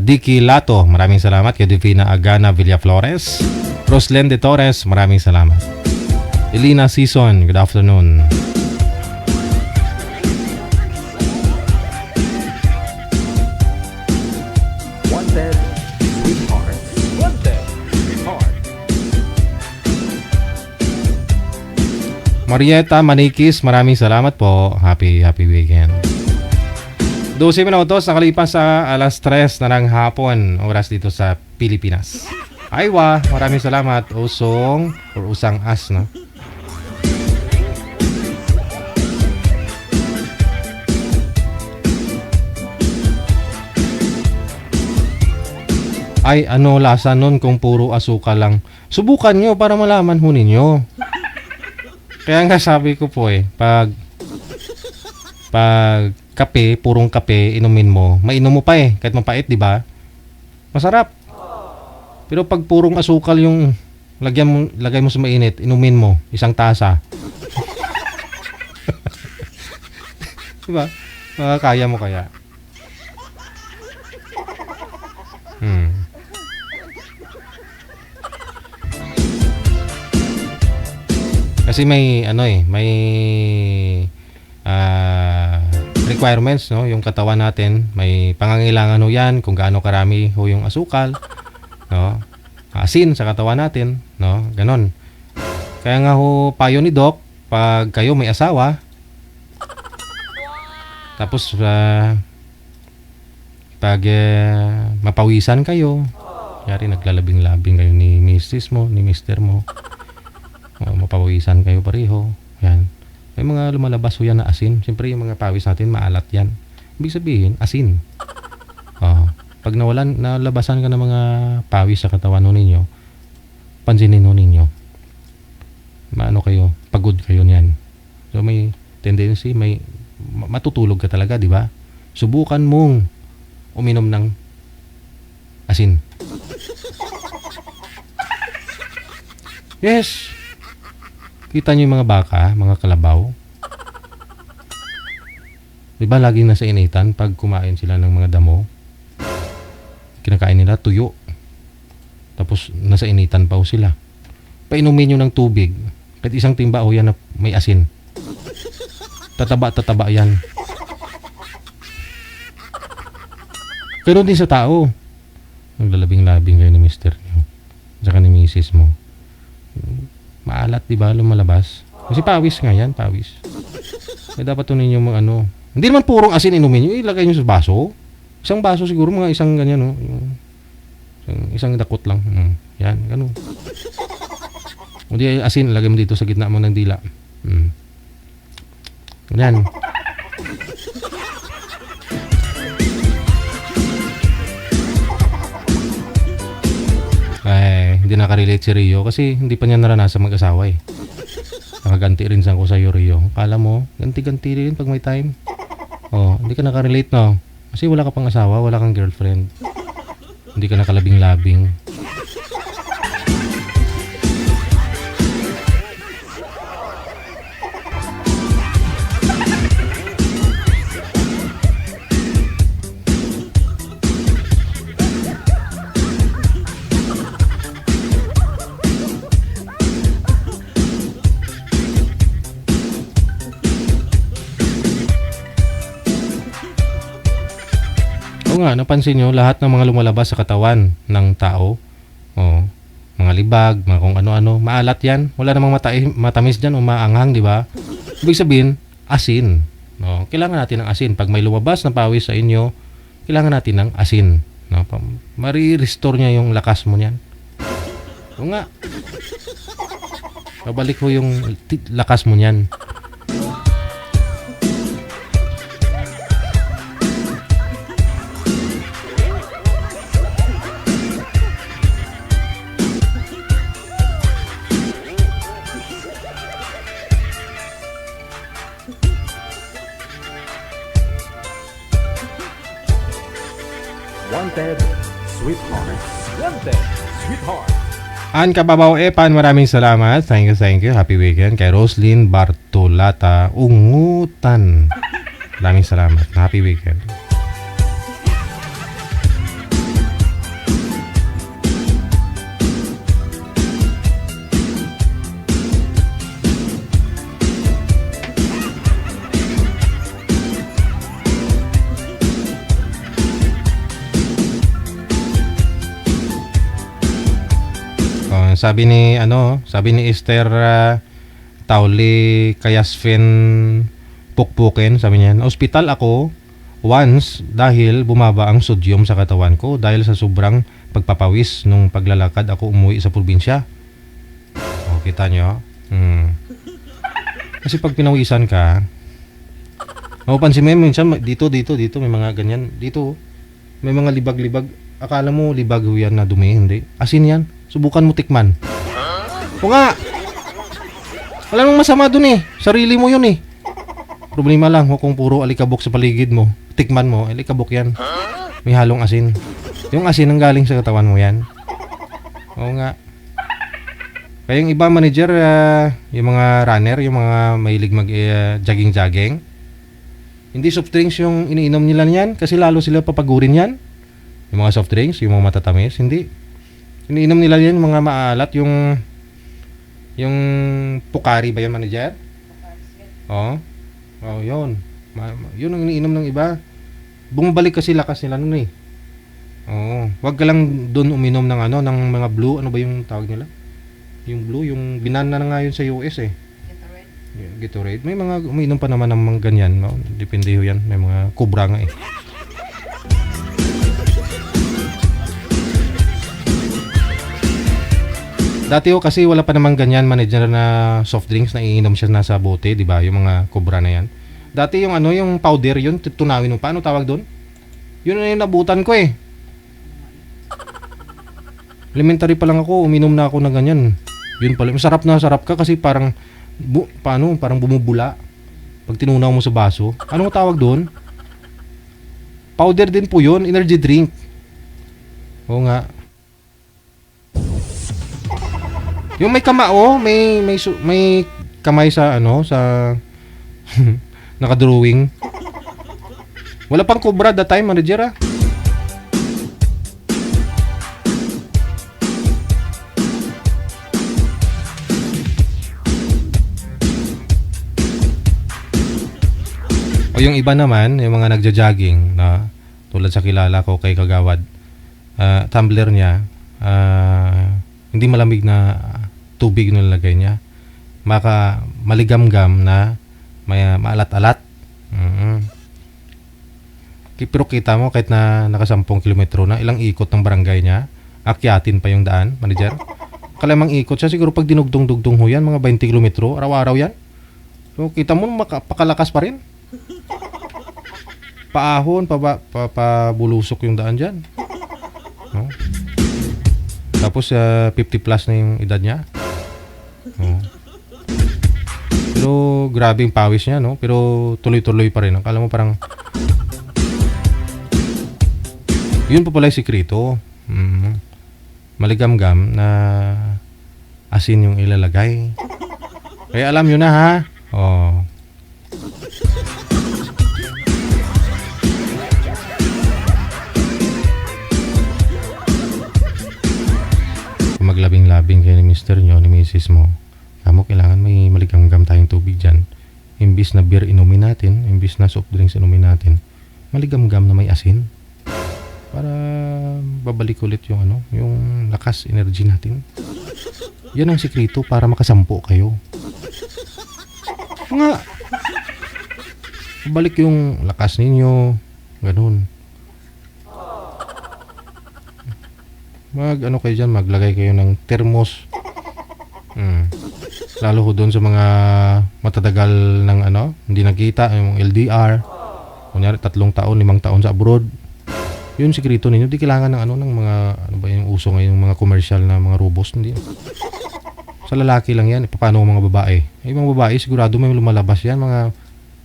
Dicky Lato, maraming salamat. Kay Divina Agana Villaflores, Roslen de Torres, maraming salamat. Elina Season, good afternoon. Wanted, sweetheart. Wanted, sweetheart. Marietta Manikis, maraming salamat po. Happy weekend. 12 minutos nakalipas sa alas 3 na ng hapon, oras dito sa Pilipinas. Aywa, maraming salamat. Usong or usang as, no? Ay, ano lasa nun kung puro asukal lang? Subukan nyo para malaman ho ninyo. Kaya nga sabi ko po pag kape, purong kape, inumin mo, mainom mo pa kahit mapait, di ba? Masarap. Pero pag purong asukal yung lagay mo sa mainit, inumin mo, isang tasa. Di ba? Kaya mo kaya? Kasi may may requirements, no, yung katawan natin, may pangangailangan ho yan kung gaano karami ho yung asukal, no, asin sa katawan natin, no, ganon. Kaya nga ho payo ni Doc, pag kayo may asawa, tapos pag mapawisan kayo, yari naglalabing-labing kayo ni Mrs. mo, ni Mr. mo, mapawisan kayo pareho, yan. May mga lumalabas ho yan na asin. Siyempre yung mga pawis natin maalat yan. Ibig sabihin, asin. Pag nalabasan ka ng mga pawis sa katawan ninyo, pansinin ninyo. Maano kayo, pagod kayo niyan. So may tendency, may matutulog ka talaga, di ba? Subukan mong uminom ng asin. Yes. Kita nyo yung mga baka, mga kalabaw. Diba laging nasa initan pag kumain sila ng mga damo? Kinakain nila tuyo. Tapos nasa initan pa sila. Painumin nyo ng tubig. Kahit isang timba yan na may asin. Tataba yan. Pero din sa tao. Naglalabing-labing kayo ni mister nyo. Saka ni misis mo. Maalat, diba? Lumalabas. Kasi pawis nga yan, pawis. Kaya dapat tunin nyo mga ano. Hindi naman purong asin inumin nyo. Ilagay nyo sa baso. Isang baso siguro, mga isang ganyan, no? Isang dakot lang. Yan, gano'n. O di asin, ilagay mo dito sa gitna mo ng dila. Yan. Ay, hindi nakarelate si Rio kasi hindi pa niya naranasan mag-asawa eh. Nakaganti rin sa ko sa'yo, Rio. Kala mo, ganti-ganti rin pag may time. Oh, hindi ka nakarelate, no? Kasi wala ka pang asawa, wala kang girlfriend. Hindi ka nakalabing-labing. Oo nga, napansin nyo, lahat ng mga lumalabas sa katawan ng tao, mga libag, mga kung ano-ano, maalat yan. Wala namang matamis dyan o maanghang, di ba? Ibig sabihin, asin. No? Kailangan natin ng asin. Pag may lumabas na pawis sa inyo, kailangan natin ng asin. No? Mari-restore niya yung lakas mo niyan. Oo nga. Babalik ko yung lakas mo niyan. Wanted, Sweetheart. Wanted, Sweetheart. An Kababaw Epan, maraming salamat. Thank you. Happy weekend. Kay Roslyn Bartolata, Ungutan. Maraming salamat. Happy weekend. Sabi ni Esther Tauli Kayasfin Pukpukin, sabi niya, "Hospital ako once dahil bumaba ang sodium sa katawan ko dahil sa sobrang pagpapawis nung paglalakad ako umuwi sa probinsya." O, kita nyo? Kasi pag pinawisan ka, mapapansin mo minsan dito may mga ganyan. Dito may mga libag-libag. Akala mo libag yan na dumi, hindi. Asin yan. Subukan mo tikman. O nga. Wala namang masama dun eh. Sarili mo yun eh. Problema lang kung puro alikabok sa paligid mo. Tikman mo, alikabok yan. May halong asin. Yung asin ang galing sa katawan mo yan. O nga. Kaya yung iba manager, yung mga runner, yung mga mahilig mag-jogging-jogging, hindi soft drinks yung iniinom nila niyan kasi lalo sila papagurin yan. Yung mga soft drinks, yung mga matatamis, hindi. Iniinom nila yan, mga maalat, yung Pocari ba yan, manager? Oo. Oh, yun. Yun ang iniinom ng iba. Bumabalik kasi lakas nila nun eh. Oo. Wag ka lang doon uminom ng ng mga blue, ano ba yung tawag nila? Yung blue, yung binana na nga yun sa US eh. Gatorade. May mga umiinom pa naman ng mga ganyan, no? Depende ho yan. May mga kubra nga eh. Dati kasi wala pa namang ganyan manager na soft drinks na iinom siya nasa bote, di ba? Yung mga kubra na yan. Dati yung yung powder yun, tunawin mo. Paano tawag doon? Yun na yung nabutan ko eh. Elementary pa lang ako, uminom na ako na ganyan. Yun pala, masarap na sarap ka kasi parang parang bumubula pag tinunaw mo sa baso. Anong tawag doon? Powder din po yun, energy drink. Oo nga. Yung may kamao, may kamay sa sa naka-drawing. Wala pang cobra that time, manager ah. O yung iba naman, yung mga nagja-jogging na tulad sa kilala ko kay Kagawad, tumbler niya, hindi malamig na tubig nilalagay niya. Maligamgam na may maalat-alat. Pero kita mo kahit na naka 10 kilometro na, ilang ikot ng barangay niya, akyatin pa yung daan, manager. Kalamang ikot siya, siguro pag dinugdong-dugdong ho yan, mga 20 kilometro, araw-araw yan. So kita mo, pakalakas pa rin. Paahon, pabulusok yung daan dyan. No? Tapos 50 plus na yung edad niya. No? Pero grabe yung pawis niya, no? Pero tuloy-tuloy pa rin. Akala mo parang yun pa pala yung sikreto. Maligamgam na asin yung ilalagay. Kaya alam nyo na ha. Oh. Maglabing-labing kayo ni mister nyo, ni misis mo, kamo kailangan may maligamgam tayong tubig dyan. Imbis na beer inumin natin, imbis na soft drinks inumin natin, maligamgam na may asin para babalik ulit yung yung lakas, energy natin. Yan ang sikreto para makasampo kayo. Nga balik yung lakas ninyo, ganun. Kayo dyan, maglagay kayo ng thermos. Lalo ho doon sa mga matatagal ng hindi nakita, yung LDR. Kunyari 3 taon, 5 taon sa abroad. Yun sikreto ninyo. Di kailangan ng ng mga, ba yung uso ngayon, mga commercial na mga robos. Hindi. Sa lalaki lang yan. Paano mga babae? Yung mga babae, sigurado may lumalabas yan. Mga,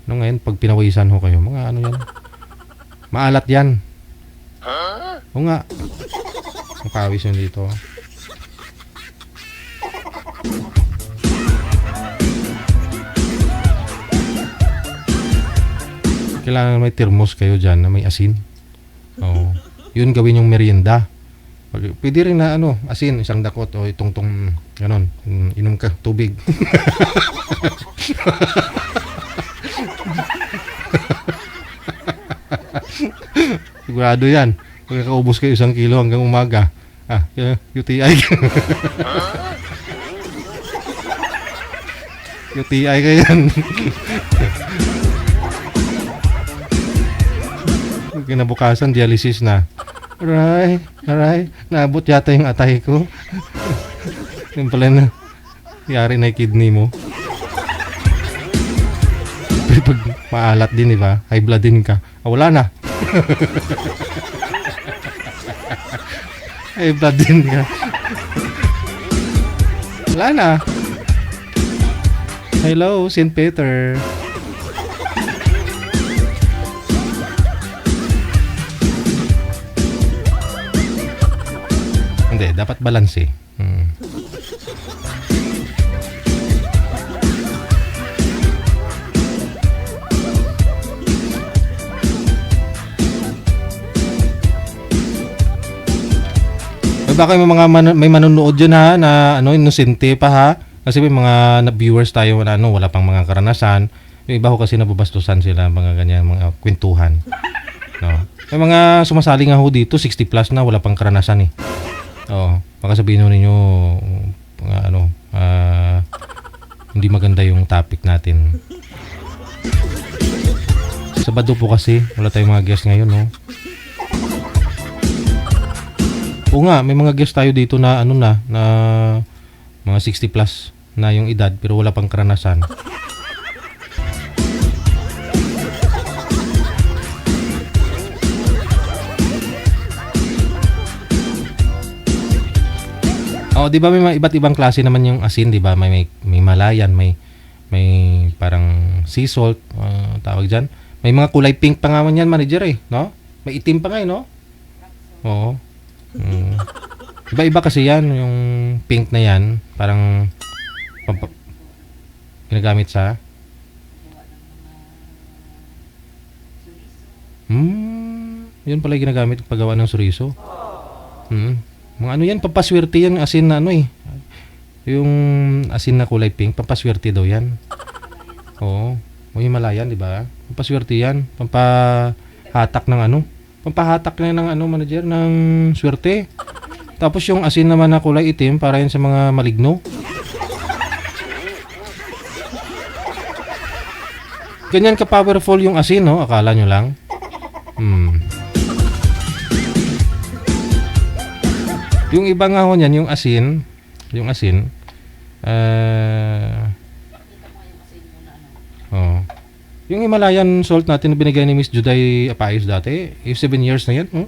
ngayon, pag pinawisan ho kayo, mga yan. Maalat yan. O nga. Ang pawis yun dito. Kailangan may thermos kayo dyan na may asin. Oo. Yun gawin yung merienda. Pwede rin na asin, 1 dakot o itong ganon. Inom ka tubig. Sigurado yan. Pagkakaubos kayo 1 kilo hanggang umaga. UTI. UTI kayo yan. Kinabukasan, dialysis na. Aray, naabot yata yung atay ko. Yung pala na, yari na yung kidney mo. Pero pag maalat din, diba? High blood din ka. Wala na. High blood din ka. Wala na. Hello, St. Peter. Hindi, dapat balance eh. Baka may manonood dyan ha na inosente pa ha. Kasi may mga viewers tayo na wala pang mga karanasan. Yung iba ko kasi nababastusan sila mga ganyan, mga kwentuhan. No. May mga sumasali nga ho dito 60 plus na wala pang karanasan eh. Baka sabihin ninyo hindi maganda yung topic natin. Sabado po kasi wala tayong mga guest ngayon, no. O nga, may mga guest tayo dito na na mga 60 plus na yung edad pero wala pang karanasan. Di ba may iba't ibang klase naman yung asin, di ba? May Malayan, may parang sea salt, tawag diyan. May mga kulay pink pa nga man yan, manager eh, no? May itim pa nga eh, no? Oo. Iba-iba kasi yan, yung pink na yan, parang Ginagamit sa? Yun pala yung ginagamit paggawa ng suriso. Mga ano yan, pampaswerte yan, asin na ano eh. Yung asin na kulay pink, pampaswerte daw yan. Oo. O Himalayan, di ba? Pampaswerte yan. Pampahatak ng ano. Pampahatak na ng ano, manager, ng swerte. Tapos yung asin naman na kulay itim, para yan sa mga maligno. Ganyan ka-powerful yung asin, no? Akala nyo lang. Yung iba nga ho niyan, yung asin, yung Himalayan salt natin na binigay ni Miss Juday Apayos dati, 7 years na yan,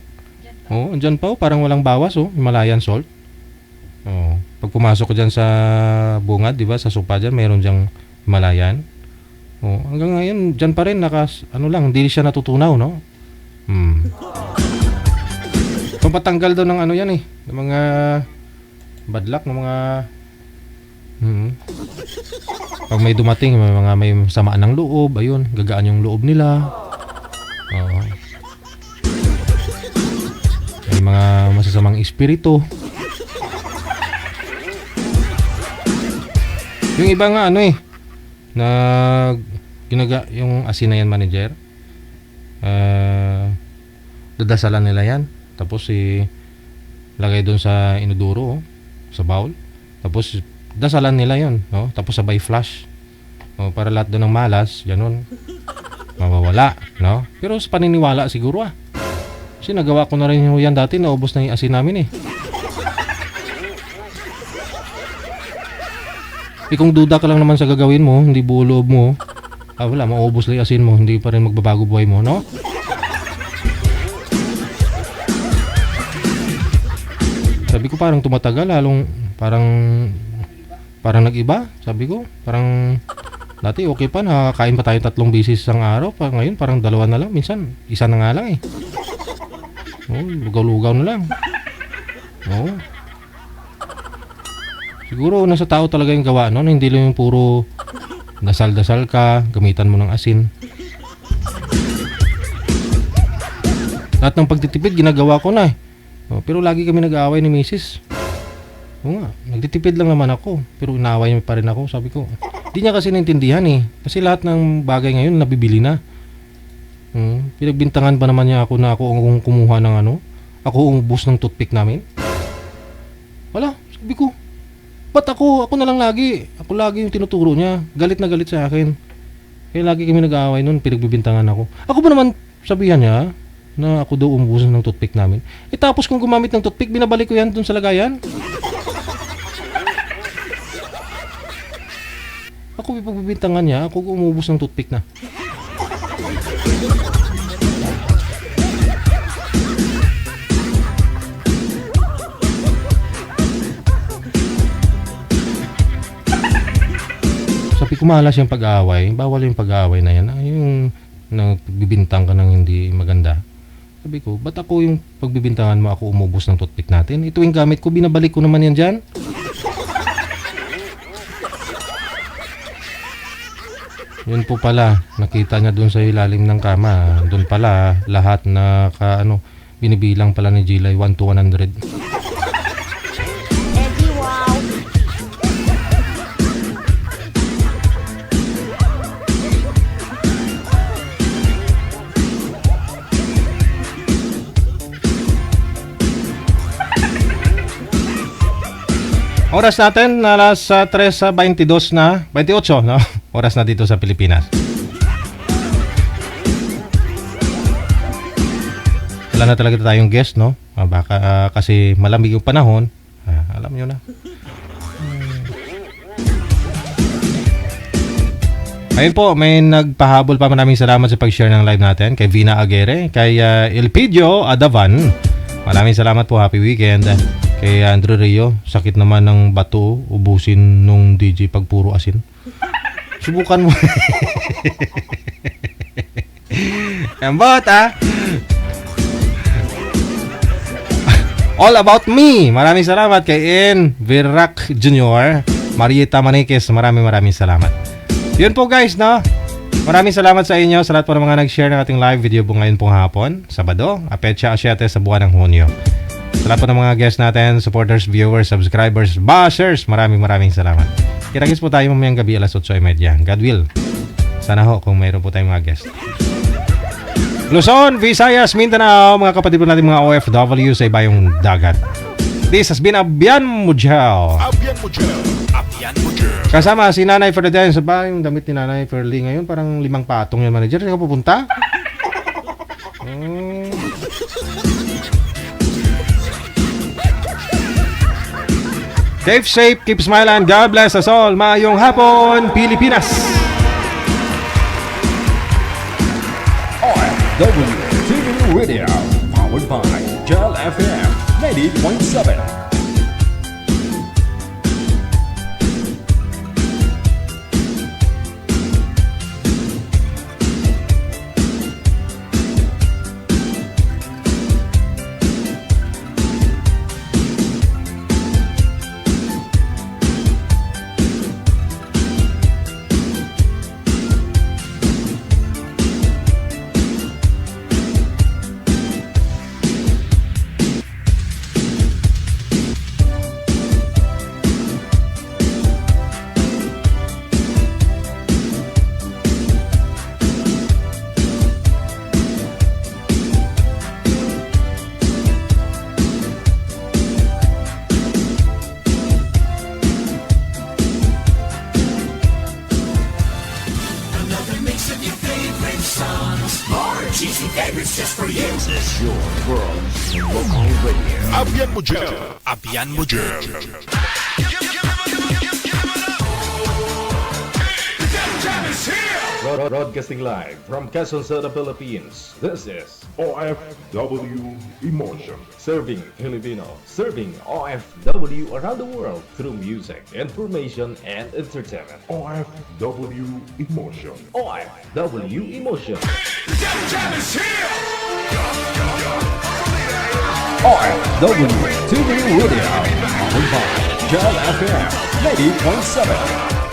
andyan pa, parang walang bawas, Himalayan salt. Pag pumasok ko dyan sa bungad, di ba, sa sopa dyan, mayroon dyang Himalayan. Hanggang ngayon, dyan pa rin, hindi siya natutunaw, no? Pampatanggal daw ng ano yan eh, ng mga badlak, ng mga pag may dumating, may samaan ng loob, ayun, gagaan yung loob nila. May mga masasamang espiritu. Yung iba nga ano eh, na yung asin na yan, manager, dadasalan nila yan. Tapos lagay doon sa inodoro, sa bowl. Tapos dasalan nila yon, no? Tapos sabay flush. Para lahat doon ng malas, ganun, mawawala, no? Pero sa paniniwala siguro Kasi nagawa ko na rin yan dati, naubos na yung asin namin eh. Kung duda ka lang naman sa gagawin mo, hindi buo loob mo, wala, maubos lang yung asin mo, hindi pa rin magbabago buhay mo, no? Sabi ko parang tumatagal, lalong parang nag-iba. Sabi ko, parang dati okay pa, nakakain pa tayo 3 beses isang araw. Ngayon parang 2 na lang, minsan 1 na nga lang eh. Lugaw-lugaw na lang. Siguro nasa tao talaga yung gawa noon, hindi lang yung puro dasal-dasal ka, gamitan mo ng asin. Lahat ng pagtitipid ginagawa ko na eh. Pero lagi kami nag-aaway ni Mrs. Nagtitipid lang naman ako, pero inaaway niya pa rin ako. Sabi ko, di niya kasi naintindihan eh. Kasi lahat ng bagay ngayon nabibili na. Pinagbintangan pa naman niya ako na ako ang kumuha ng ako ang ubos ng toothpick namin. Wala, sabi ko, ba't ako na lang lagi? Ako lagi yung tinuturo niya. Galit na galit sa akin. Kaya lagi kami nag-aaway noon, pinagbibintangan ako. Ako ba naman sabihan niya na ako daw umubusan ng toothpick namin? Tapos kung gumamit ng toothpick, binabalik ko yan dun sa lagayan. Ako ipagbibintangan niya, ako umubos ng toothpick na. Sabi ko, malas yung pag-aaway. Bawal yung pag-aaway na yan. Yung nagbibintang ka ng hindi maganda. Sabi ko, ba't ako yung pagbibintangan mo, ako umubos ng toothpick natin? Ito yung gamit ko, binabalik ko naman yan dyan. Yun po pala, nakita niya dun sa ilalim ng kama. Dun pala, lahat na binibilang pala ni Gilay, 1 to 100. Eddie, wow. Oras natin na alas 3:22 na, 28 no? Oras na dito sa Pilipinas. Wala na talaga tayong guest, no? Baka kasi malamig yung panahon. Alam nyo na. Ayun po, may nagpahabol pa. Maraming salamat sa pag-share ng live natin kay Vina Aguirre, kay Elpidio Adavan. Maraming salamat po. Happy weekend. Kay Andrew Rio, sakit naman ng bato, ubusin nung DJ pag puro asin. Subukan mo. Ambot All About Me. Maraming salamat kay N. Virac Jr. Marieta Maniquez. Maraming salamat. Yun po guys, no? Maraming salamat sa inyo sa lahat po ng mga nag-share ng ating live video po ngayon pong hapon, Sabado, Apetsa 7 sa buwan ng Hunyo. Sa lahat po ng mga guests natin, supporters, viewers, subscribers, bashers, maraming salamat. Kita-kits po tayo mamayang gabi alas 8:30. God will. Sana ho kung mayroon po tayong mga guests. Luzon, Visayas, Mindanao, mga kapatid po natin mga OFW sa ibayong dagat. This has been Abian Mujel. Abian mo dyan. Abian mo dyan. Kasama si Nanay Ferdinand sa ba yung damit ni Nanay Ferlie ngayon parang 5 patong yung manager. Saan ka pupunta? Keep safe, keep smiling, God bless us all. Maayong hapon, Pilipinas. OFW TV Radio, powered by Gel FM 90.7. cheesy favorites just for you. This is your world local radio. Abian mo dyan. Abian mo dyan. Broadcasting live from Quezon City, Philippines. This is OFW Emotion. Serving Filipino. Serving OFW around the world through music, information, and entertainment. OFW Emotion. OFW Emotion. OFW TV Radio. Powered by Gel FM 90.7.